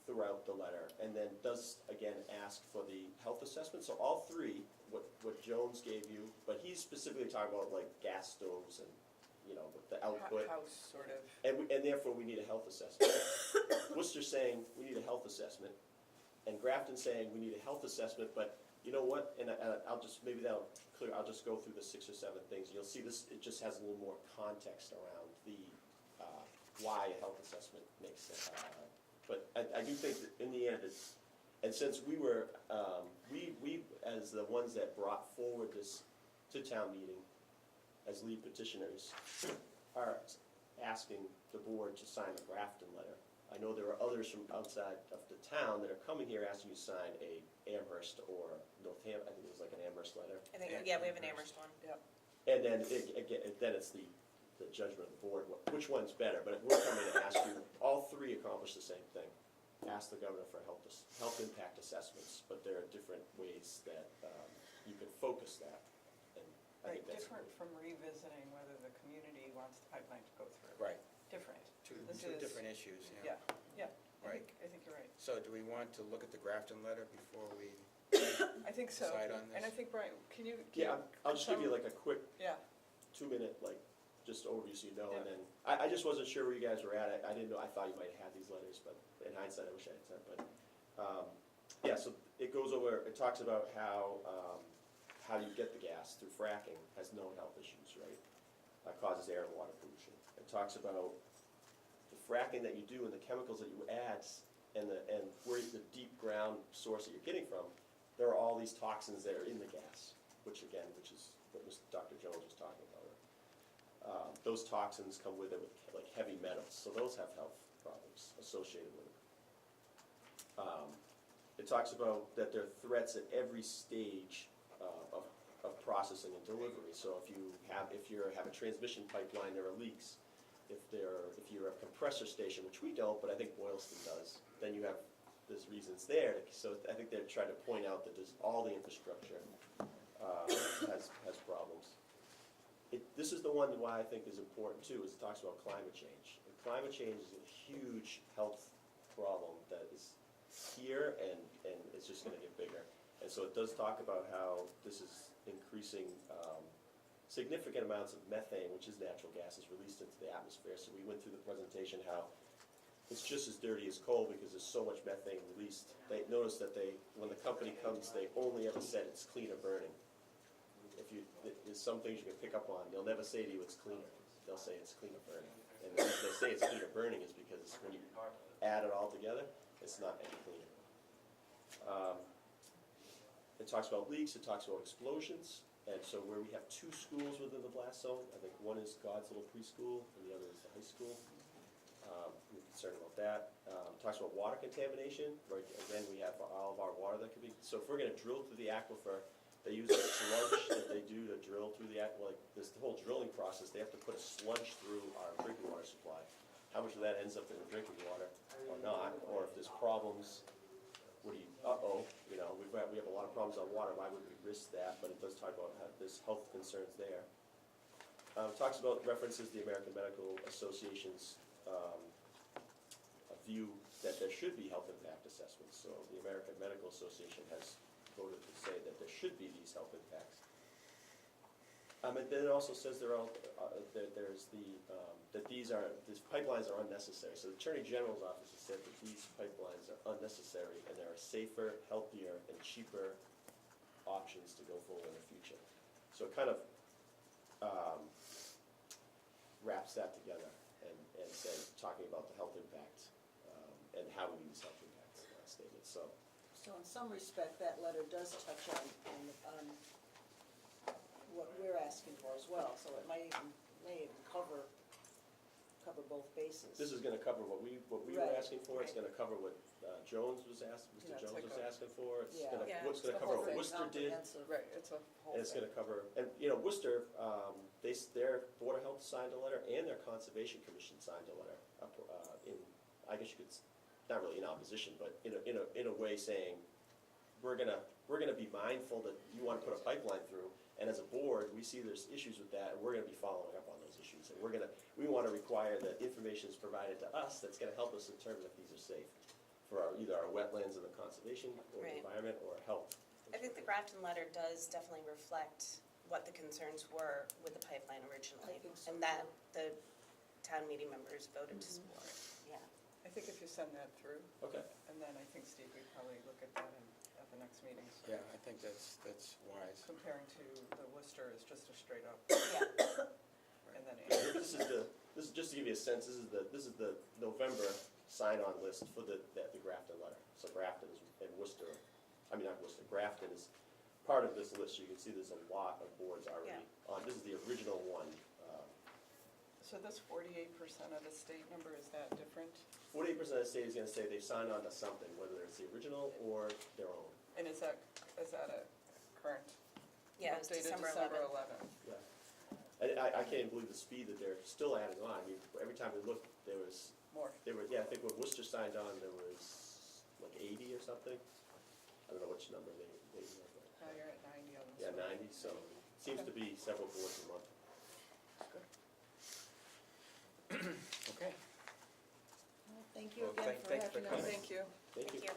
throughout the letter, and then does, again, ask for the health assessment. So all 3, what Jones gave you, but he's specifically talking about like gas stoves and, the output. House, sort of. And therefore, we need a health assessment. Worcester's saying we need a health assessment, and Grafton's saying we need a health assessment, but you know what, and I'll just, maybe that'll clear, I'll just go through the 6 or 7 things. You'll see this, it just has a little more context around the, why a health assessment makes sense. But I do think that in the end, and since we were, we as the ones that brought forward this to town meeting as lead petitioners, are asking the board to sign the Grafton letter. I know there are others from outside of the town that are coming here asking you to sign a Amherst or Northampton, I think it was like an Amherst letter. I think, yeah, we have an Amherst one. And then, then it's the judgment of the board, which one's better, but we're coming to ask you, all 3 accomplish the same thing. Ask the governor for health impact assessments, but there are different ways that you can focus that. And I think that's Different from revisiting whether the community wants the pipeline to go through. Right. Different. Two This is- different issues, Yeah, yeah. Right. I think you're right. So do we want to look at the Grafton letter before we I think so. decide on And I this? think, Brian, can you? Yeah, I'll just give you like a quick Yeah, 2-minute, just overview so you know, and Yeah. then, I just wasn't sure where you guys were at, I didn't know, I thought you might have had these letters, but in hindsight, I wish I had sent, but, yeah, so it goes over, it talks about how you get the gas through fracking has known health issues, right? Causes air and water pollution. It talks about the fracking that you do and the chemicals that you add, and where the deep ground source that you're getting from, there are all these toxins that are in the gas, which is what Dr. Jones was talking about. Those toxins come with it with like heavy metals, so those have health problems associated with it. It talks about that there are threats at every stage of processing and delivery. So if you have a transmission pipeline, there are leaks. If you're a compressor station, which we don't, but I think Boylston does, then there's reasons there. So I think they're trying to point out that all the infrastructure has problems. This is the one why I think is important too, is it talks about climate change. And climate change is a huge health problem that is here and it's just gonna get bigger. And so it does talk about how this is increasing significant amounts of methane, which is natural gas, is released into the atmosphere. So we went through the presentation how it's just as dirty as coal because there's so much methane released. They notice that when the company comes, they only ever said it's cleaner burning. There's some things you can pick up on. They'll never say to you it's cleaner. They'll say it's cleaner burning. And the reason they say it's cleaner burning is because when you add it all together, it's not any cleaner. It talks about leaks, it talks about explosions, and so where we have 2 schools within the blast zone, I think one is God's Little Preschool and the other is the high school. We're concerned about that. Talks about water contamination, right, again, we have all of our water that could be, so if we're gonna drill through the aquifer, they use a sludge that they do to drill through the aquifer, like this whole drilling process, they have to put a sludge through our drinking water supply. How much of that ends up in the drinking water or not, or if there's problems, we have a lot of problems on water, why would we risk that? But it does talk about there's health concerns there. Talks about references the American Medical Association's view that there should be health impact assessments. So the American Medical Association has voted to say that there should be these health impacts. And then it also says that these pipelines are unnecessary. So the Attorney General's office has said that these pipelines are unnecessary and there are safer, healthier, and cheaper options to go forward in the future. So it kind of wraps that together and says, talking about the health impacts and how we use health impacts statements. So So in some respect, that letter does touch on what we're asking for as well, so it may even cover both bases. this is gonna cover what we were Right, asking for, it's gonna cover what Mr. Jones was Yeah, asking for, it's Yeah. gonna, Yeah, what's gonna the cover whole what thing, Worcester did, Comprehensive. Right, it's a whole and it's thing. gonna cover, and, Worcester, their Board of Health signed a letter, and their Conservation Commission signed a letter, I guess you could, not really in opposition, but in a way saying, we're gonna be mindful that you wanna put a pipeline through, and as a board, we see there's issues with that, and we're gonna be following up on those issues, and we wanna require that information is provided to us that's gonna help us determine if these are safe for either our wetlands and the conservation, or the Right. environment, or health. I think the Grafton letter does definitely reflect what the concerns were with the pipeline originally. I think so, And that the town meeting members voted to support, yeah. I think if you send that through, Okay. and then I think Steve would probably look at that at the next meeting. So Yeah, I think that's wise. comparing to the Worcester is just a straight up, Yeah, and then This is just to give you a sense, this is the November sign-on list for the Grafton letter. So Grafton and Worcester, not Worcester, Grafton is part of this list. You can see there's a lot of boards already on, this is the original one. so this 48% of the state number, is that different? 48% of the state is gonna say they've signed on to something, whether it's the original or their own. And is that a current? yeah, it was Updated December December 11th. 11th. Yeah. I can't even believe the speed that they're still adding on. Every time we looked, I think when Worcester signed on, there was like 80 or something. I don't know which number they were, Now you're at 90 on this yeah, one. 90, so it seems to be several boards a month. Okay. Well, thank you Well, again for thanks for having us. coming. Thank you. Thank you.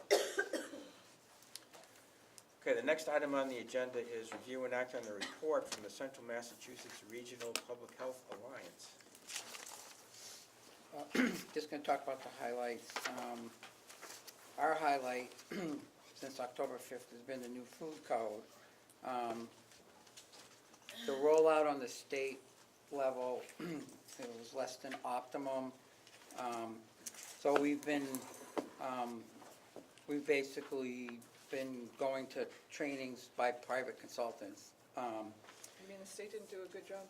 Okay, the next item on the agenda is review and act on the report from the Central Massachusetts Regional Public Health Alliance. Just gonna talk about the highlights. Our highlight, since October 5th, has been the new food code. The rollout on the state level, it was less than optimum. So we've basically been going to trainings by private consultants. You mean the state didn't do a good job?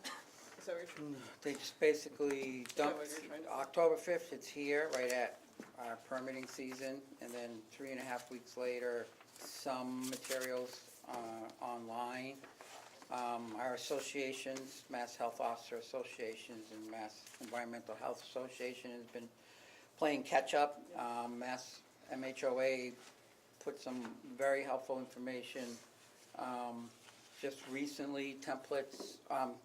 Is that what you're? They just basically that dumped, what you're trying to say? October 5th, it's here, right at our permitting season, and then 3.5 weeks later, some materials online. Our associations, Mass Health Officer Associations and Mass Environmental Health Association has been playing catch-up. Mass MHOA put some very helpful information. Just recently, templates, I don't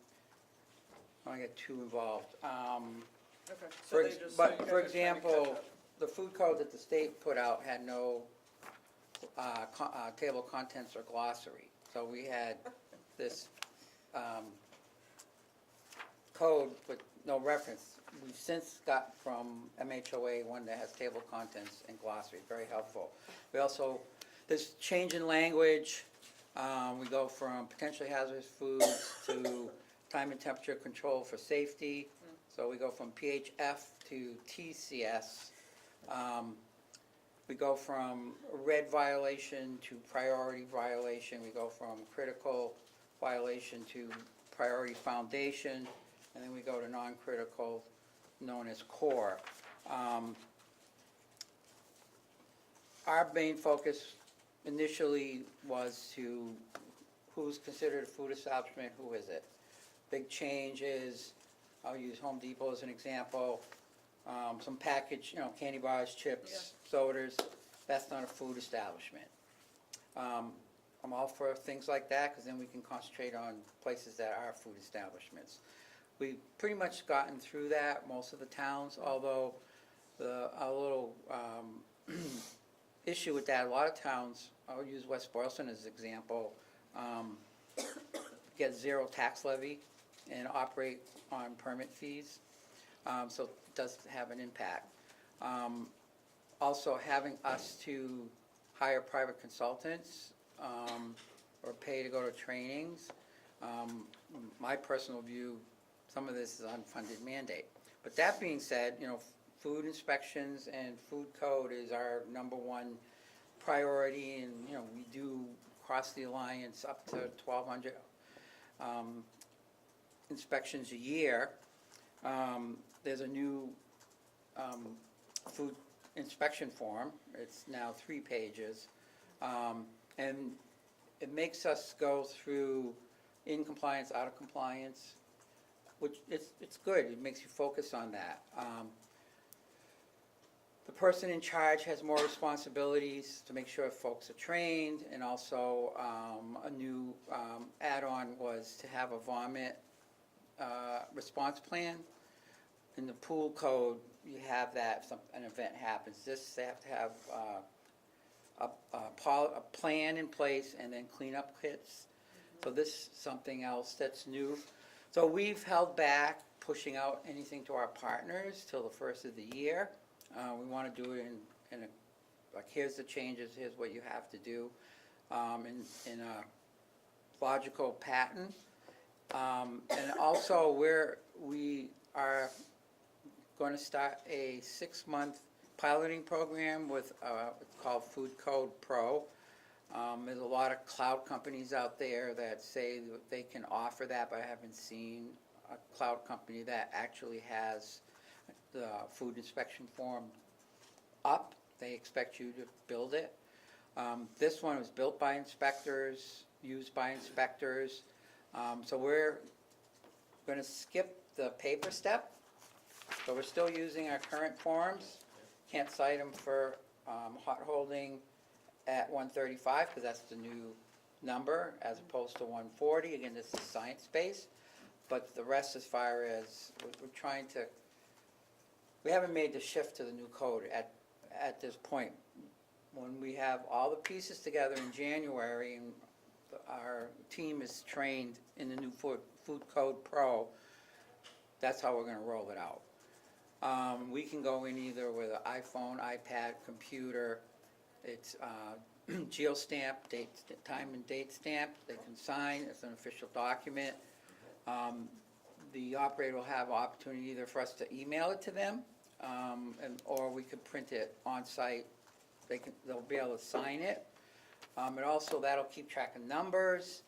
wanna get too involved. Okay, so For they ex- just. but so you guys for are trying to catch example, up. the food code that the state put out had no table of contents or glossary. So we had this code with no reference. We've since got from MHOA one that has table of contents and glossary, very helpful. We also, this change in language, we go from potentially hazardous foods to time and temperature control for safety. So we go from PHF to TCS. We go from red violation to priority violation. We go from critical violation to priority foundation. And then we go to non-critical, known as core. Our main focus initially was to who's considered a food establishment, who is it? Big change is, I'll use Home Depot as an example, some packaged, candy bars, chips, sodas, that's not a food establishment. I'm all for things like that, because then we can concentrate on places that are food establishments. We've pretty much gotten through that, most of the towns, although a little issue with that, a lot of towns, I'll use West Boylston as an example, get zero tax levy and operate on permit fees, so it does have an impact. Also, having us to hire private consultants or pay to go to trainings, my personal view, some of this is unfunded mandate. But that being said, food inspections and food code is our number one priority, and, we do across the Alliance up to 1,200 inspections a year. There's a new food inspection form, it's now 3 pages, and it makes us go through in compliance, out of compliance, which it's good, it makes you focus on that. The person in charge has more responsibilities to make sure folks are trained, and also a new add-on was to have a vomit response plan. In the pool code, you have that if an event happens. This, they have to have a plan in place and then cleanup kits. So this is something else that's new. So we've held back pushing out anything to our partners till the first of the year. We want to do it in a, like, here's the changes, here's what you have to do, in a logical pattern. And also, we are going to start a 6-month piloting program with what's called Food Code Pro. There's a lot of cloud companies out there that say that they can offer that, but I haven't seen a cloud company that actually has the food inspection form up. They expect you to build it. This one was built by inspectors, used by inspectors. So we're going to skip the paper step. So we're still using our current forms. Can't cite them for hot holding at 135, because that's the new number, as opposed to 140. Again, this is science-based. But the rest, as far as, we're trying to, we haven't made the shift to the new code at this point. When we have all the pieces together in January, and our team is trained in the new Food Code Pro, that's how we're going to roll it out. We can go in either with an iPhone, iPad, computer. It's geo-stamped, time and date stamped. They can sign. It's an official document. The operator will have opportunity either for us to email it to them, or we could print it on site. They'll be able to sign it. And also, that'll keep track of numbers.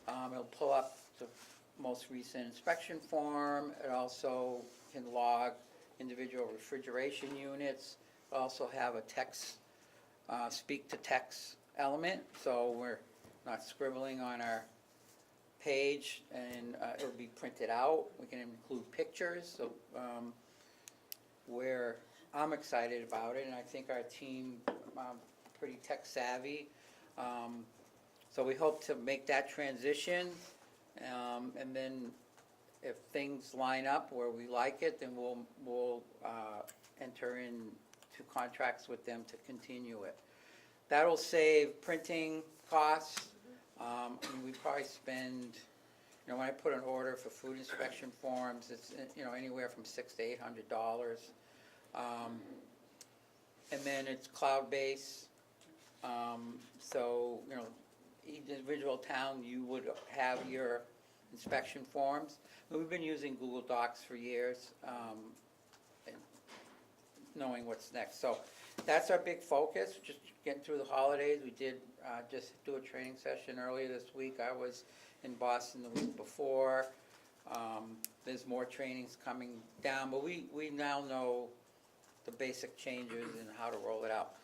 It'll pull up the most recent inspection form. It also can log individual refrigeration units. It'll also have a text, speak to text element, so we're not scribbling on our page, and it'll be printed out. We can include pictures, so I'm excited about it, and I think our team pretty tech savvy. So we hope to make that transition, and then if things line up where we like it, then we'll enter into contracts with them to continue it. That'll save printing costs. We probably spend, when I put an order for food inspection forms, it's, anywhere from $600 to $800. And then it's cloud-based, so, each individual town, you would have your inspection forms. And we've been using Google Docs for years, and knowing what's next. So that's our big focus, just getting through the holidays. We did just do a training session earlier this week. I was in Boston the week before. There's more trainings coming down, but we now know the basic changes and how to roll it out.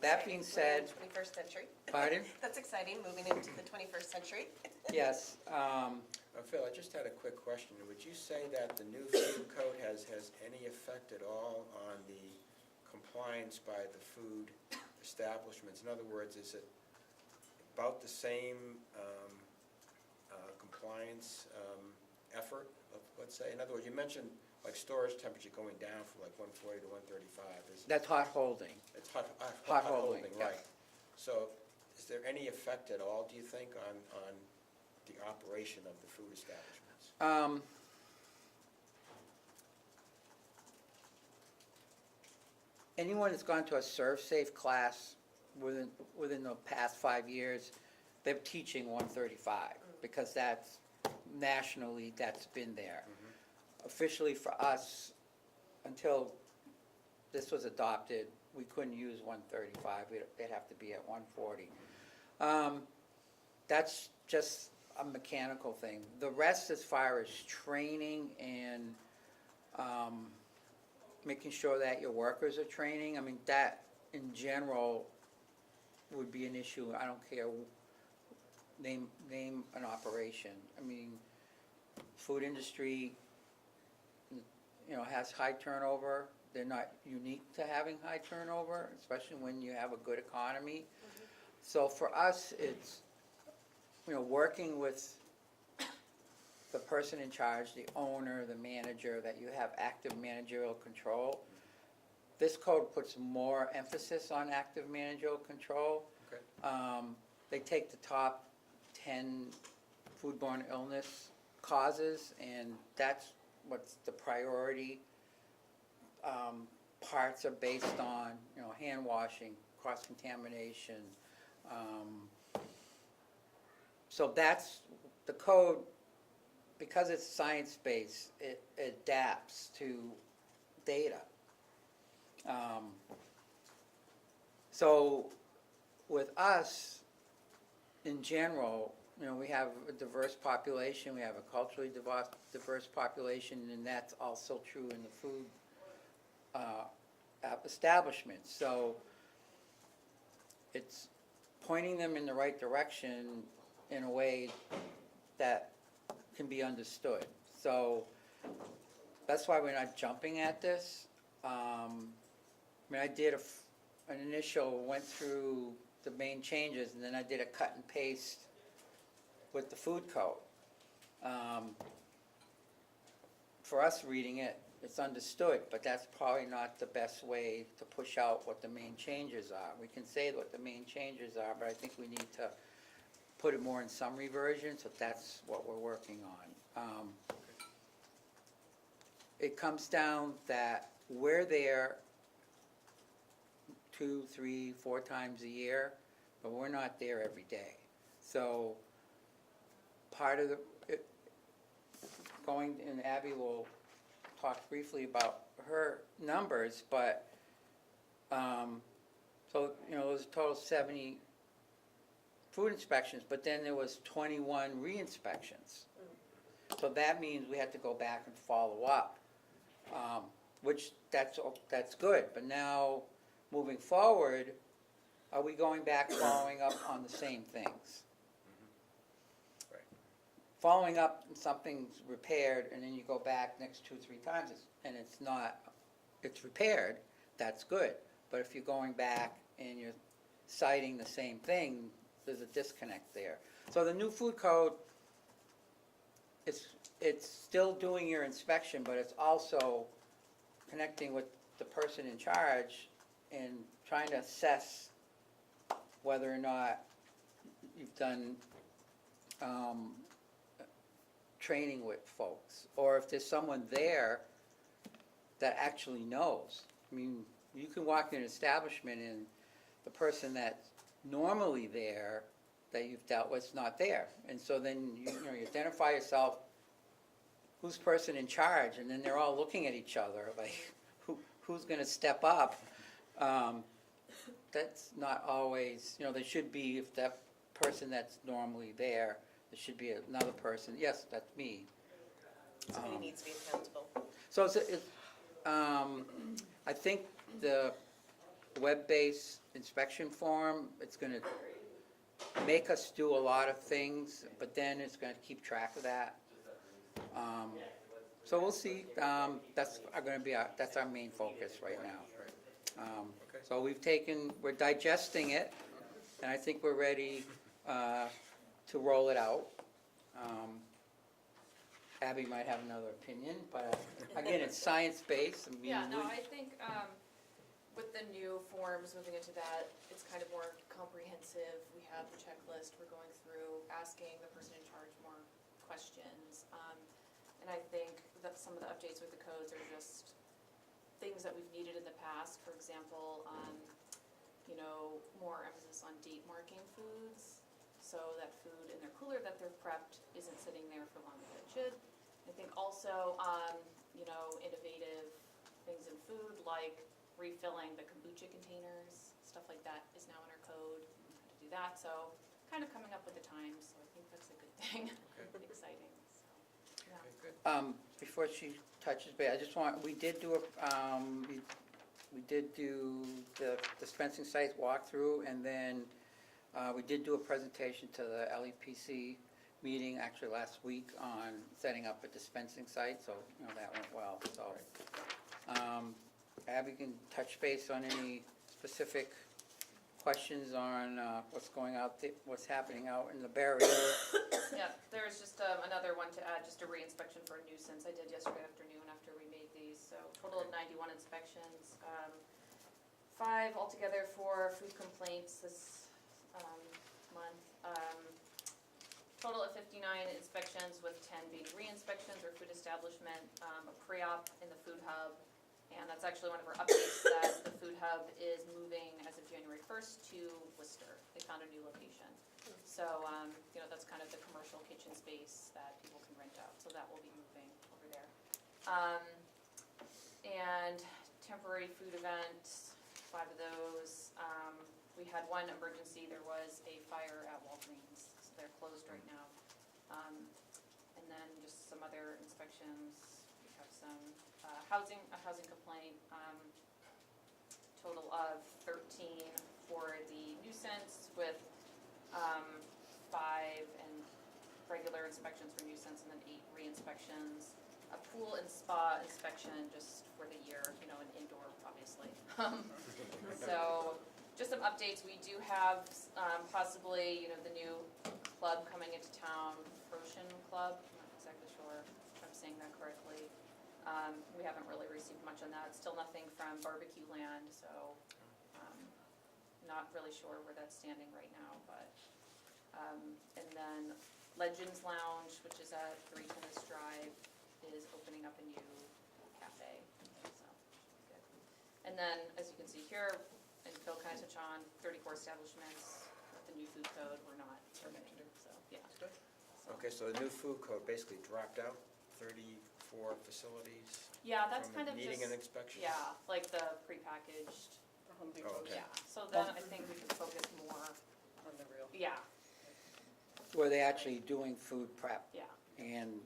That being said, 21st century. pardon? That's exciting, moving into the 21st century. Yes, Phil, I just had a quick question. Would you say that the new food code has any effect at all on the compliance by the food establishments? In other words, is it about the same compliance effort, let's say? In other words, you mentioned like storage temperature going down from like 140 to 135. that's hot holding. It's hot holding, holding, yeah. right. So is there any effect at all, do you think, on the operation of the food establishments? Anyone that's gone to a Serve Safe class within the past 5 years, they're teaching 135, because that's, nationally, that's been there. Officially for us, until this was adopted, we couldn't use 135, it'd have to be at 140. That's just a mechanical thing. The rest, as far as training and making sure that your workers are training, I mean, that in general would be an issue. I don't care, name an operation. I mean, food industry, has high turnover. They're not unique to having high turnover, especially when you have a good economy. So for us, it's, working with the person in charge, the owner, the manager, that you have active managerial control. This code puts more emphasis on active managerial control. Okay. They take the top 10 foodborne illness causes, and that's what's the priority. Parts are based on, hand washing, cross-contamination. So that's, the code, because it's science-based, it adapts to data. So with us, in general, we have a diverse population, we have a culturally diverse population, and that's also true in the food establishments. So it's pointing them in the right direction in a way that can be understood. So that's why we're not jumping at this. I did an initial, went through the main changes, and then I did a cut and paste with the food code. For us reading it, it's understood, but that's probably not the best way to push out what the main changes are. We can say what the main changes are, but I think we need to put it more in summary version, so that's what we're working on. It comes down that we're there 2, 3, 4 times a year, but we're not there every day. So part of and Abby will talk briefly about her numbers, but, so, there was a total of 70 food inspections, but then there was 21 re-inspections. So that means we had to go back and follow up, which that's good, but now, moving forward, are we going back following up on the same things? following up and something's repaired and then you go back next 2-3 times and it's not, it's repaired, that's good. But if you're going back and you're citing the same thing, there's a disconnect there. So the new food code, it's still doing your inspection, but it's also connecting with the person in charge and trying to assess whether or not you've done training with folks, or if there's someone there that actually knows. I mean, you can walk in an establishment and the person that's normally there that you've dealt with is not there. And so then, you identify yourself, who's person in charge, and then they're all looking at each other, like, who's gonna step up? That's not always, there should be, if that person that's normally there should be another person, yes, that's me. Somebody needs to be accountable. So I think the web-based inspection form, it's gonna make us do a lot of things, but then it's gonna keep track of that. So we'll see, that's our main focus right now. So we're digesting it, and I think we're ready to roll it out. Abby might have another opinion, but again, it's science-based. Yeah, no, I think with the new forms, moving into that, it's kind of more comprehensive. We have the checklist we're going through, asking the person in charge more questions. And I think that some of the updates with the codes are just things that we've needed in the past. For example, more emphasis on date marking foods, so that food in their cooler that they're prepped isn't sitting there for longer than it should. I think also, innovative things in food, like refilling the kombucha containers, stuff like that is now in our code, how to do that, so kind of coming up with the times, so I think that's a good thing, exciting, so, yeah. Before she touches base, I just we did do the dispensing sites walkthrough, and then we did do a presentation to the LEPC meeting actually last week on setting up a dispensing site, so, that went well, so. Abby can touch base on any specific questions on what's happening out in the barrier. Yeah, there's just another one to add, just a re-inspection for a nuisance I did yesterday afternoon after we made these, so total of 91 inspections. 5 altogether for food complaints this month. Total of 59 inspections, with 10 being re-inspections or food establishment, a pre-op in the food hub, and that's actually one of our updates, that the food hub is moving as of January 1st to Worcester. They found a new location. So, that's kind of the commercial kitchen space that people can rent out, so that will be moving over there. And temporary food events, 5 of those. We had one emergency, there was a fire at Walgreens, so they're closed right now. And then just some other inspections, we have some a housing complaint, total of 13 for the nuisance, with 5 and regular inspections for nuisance, and then 8 re-inspections. A pool and spa inspection just for the year, an indoor, obviously. So, just some updates. We do have possibly, the new club coming into town, Roshan Club. I'm not exactly sure if I'm saying that correctly. We haven't really received much on that. Still nothing from Barbecue Land, so not really sure where that's standing right now. But and then Legends Lounge, which is at 3 Tennis Drive, is opening up a new cafe. So good. And then, as you can see here, and Phil kind of touched on, 34 establishments with the new food code were not permitted. So yeah. Okay, so the new food code basically dropped out, 34 facilities Yeah, that's from kind of needing an just, inspection? yeah, like the prepackaged, The Home Depot, Okay. yeah, so then I think we can focus more, on the real. yeah, Where they actually doing food prep yeah, and,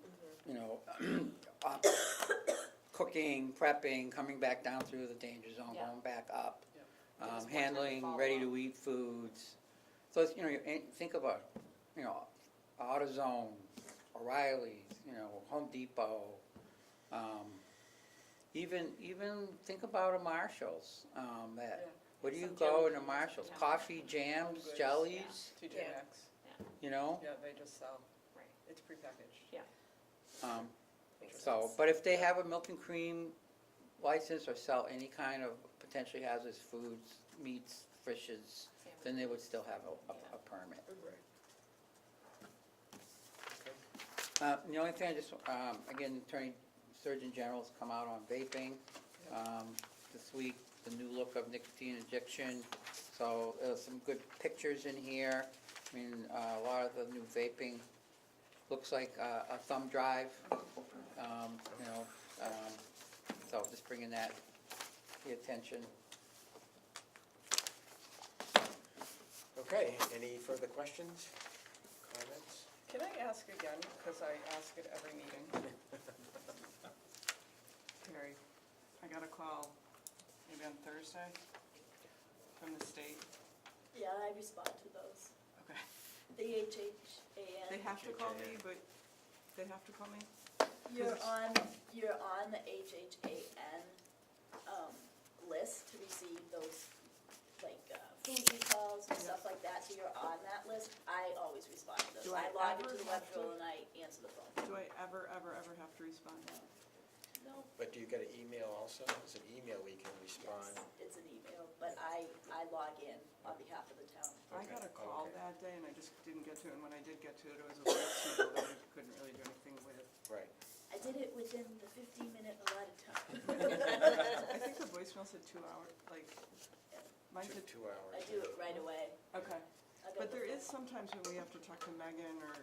cooking, prepping, coming back down through the danger zone, Yeah. going back up. Give us more time to Handling follow up. ready-to-eat foods. So, it's, think about, AutoZone, O'Reilly's, Home Depot, even think about a Marshall's, that, where do you go in a Marshall's? Coffee, jams, Home goods, jellies, TJ Yeah. Maxx, yeah, they just sell, Right. it's prepackaged. Yeah. So, but if they have a milk and cream license or sell any kind of potentially hazardous foods, meats, fishes, then they would still have a permit. Right. Okay. The only thing I just, again, Attorney Surgeon General's come out on vaping, this week, the new look of nicotine injection. So there's some good pictures in here. I mean, a lot of the new vaping looks like a thumb drive, so just bringing that to your attention. Okay, any further questions, comments? Can I ask again, because I ask at every meeting? Terry, I got a call maybe on Thursday from the state. Yeah, I respond to those. Okay. The HHAN. They have to call me, but they have to call me? You're on the HHAN, list to receive those, like, food recalls and stuff like that, so you're on that list. I always respond to those. Do I I log ever into the have web to? drill and I answer the phone. Do I ever have to respond? No, But do you get an email also? It's an email we can respond. it's an email, but I log in on behalf of the town. I got a call Okay. that day and I just didn't get to it, and when I did get to it, it was a voicemail that I couldn't really do anything with. Right. I did it within the 15-minute allotted time. I think the voicemail said 2 hours, like, mine said, 2 hours. I do it right away. okay. I got But the there phone. is sometimes when we have to talk to Megan or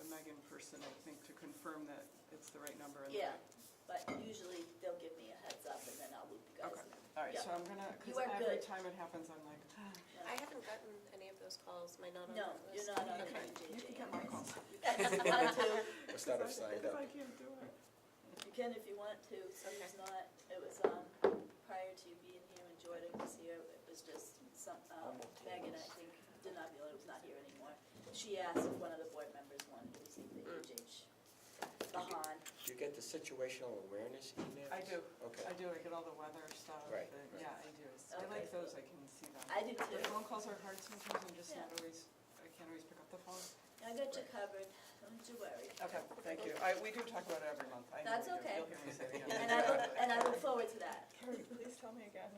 the Megan person, I think, to confirm that it's the right number. And the Yeah, right- but usually they'll give me a heads up and then I'll loop you guys Okay. in. All right, Yeah. so I'm gonna, You because are every good. time it happens, I'm like, I haven't gotten any of those calls, am I not on No, that list? you're not on the okay, you can get my HHAN. calls. You can if you want to. Must not have signed Because up. I can't do it. You can if you want to. It's not, it was, prior to you being here and Jordan was here, it was just some, Megan, I think, Denabula was not here anymore. She asked if one of the board members wanted to receive the the HAN. Do you get the situational awareness emails? I do. Okay. I do, I get all the weather stuff. Right, and- right. Yeah, I do. I Okay. like those, I can see them. I do The too. phone calls are hard sometimes, I'm just Yeah. not always, I can't always pick up the phone. I got you covered, don't you worry. Okay, thank you. We do talk about it every month. I know That's we do. okay. You'll hear me say it And again. I look forward to that. Carrie, please tell me again.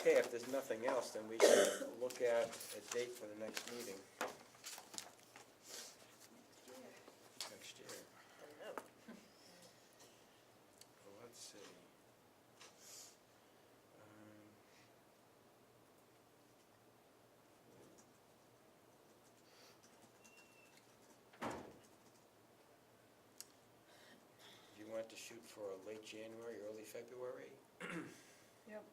Okay, if there's nothing else, then we should look at a date for the next meeting next year. Well, let's see. Do you want to shoot for late January, early February? Yep,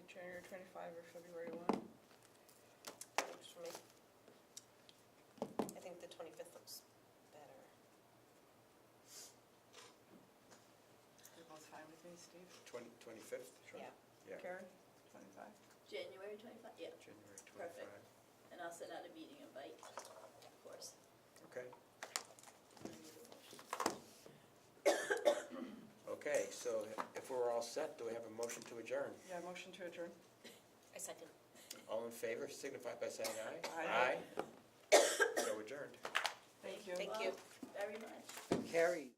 January 25 or February 1. Works for me. I think the 25th looks better. You're both fine with me, Steve? 25th? Sure. Yeah. Yeah, Carrie, 25? January 25, yeah, January 25. Perfect. And I'll send out a meeting invite, of course. Okay. Okay, so if we're all set, do we have a motion to adjourn? Yeah, motion to adjourn. I second. All in favor, signify by saying aye. Aye. Aye. So adjourned. Thank you. Thank you. Well, very much. Carrie,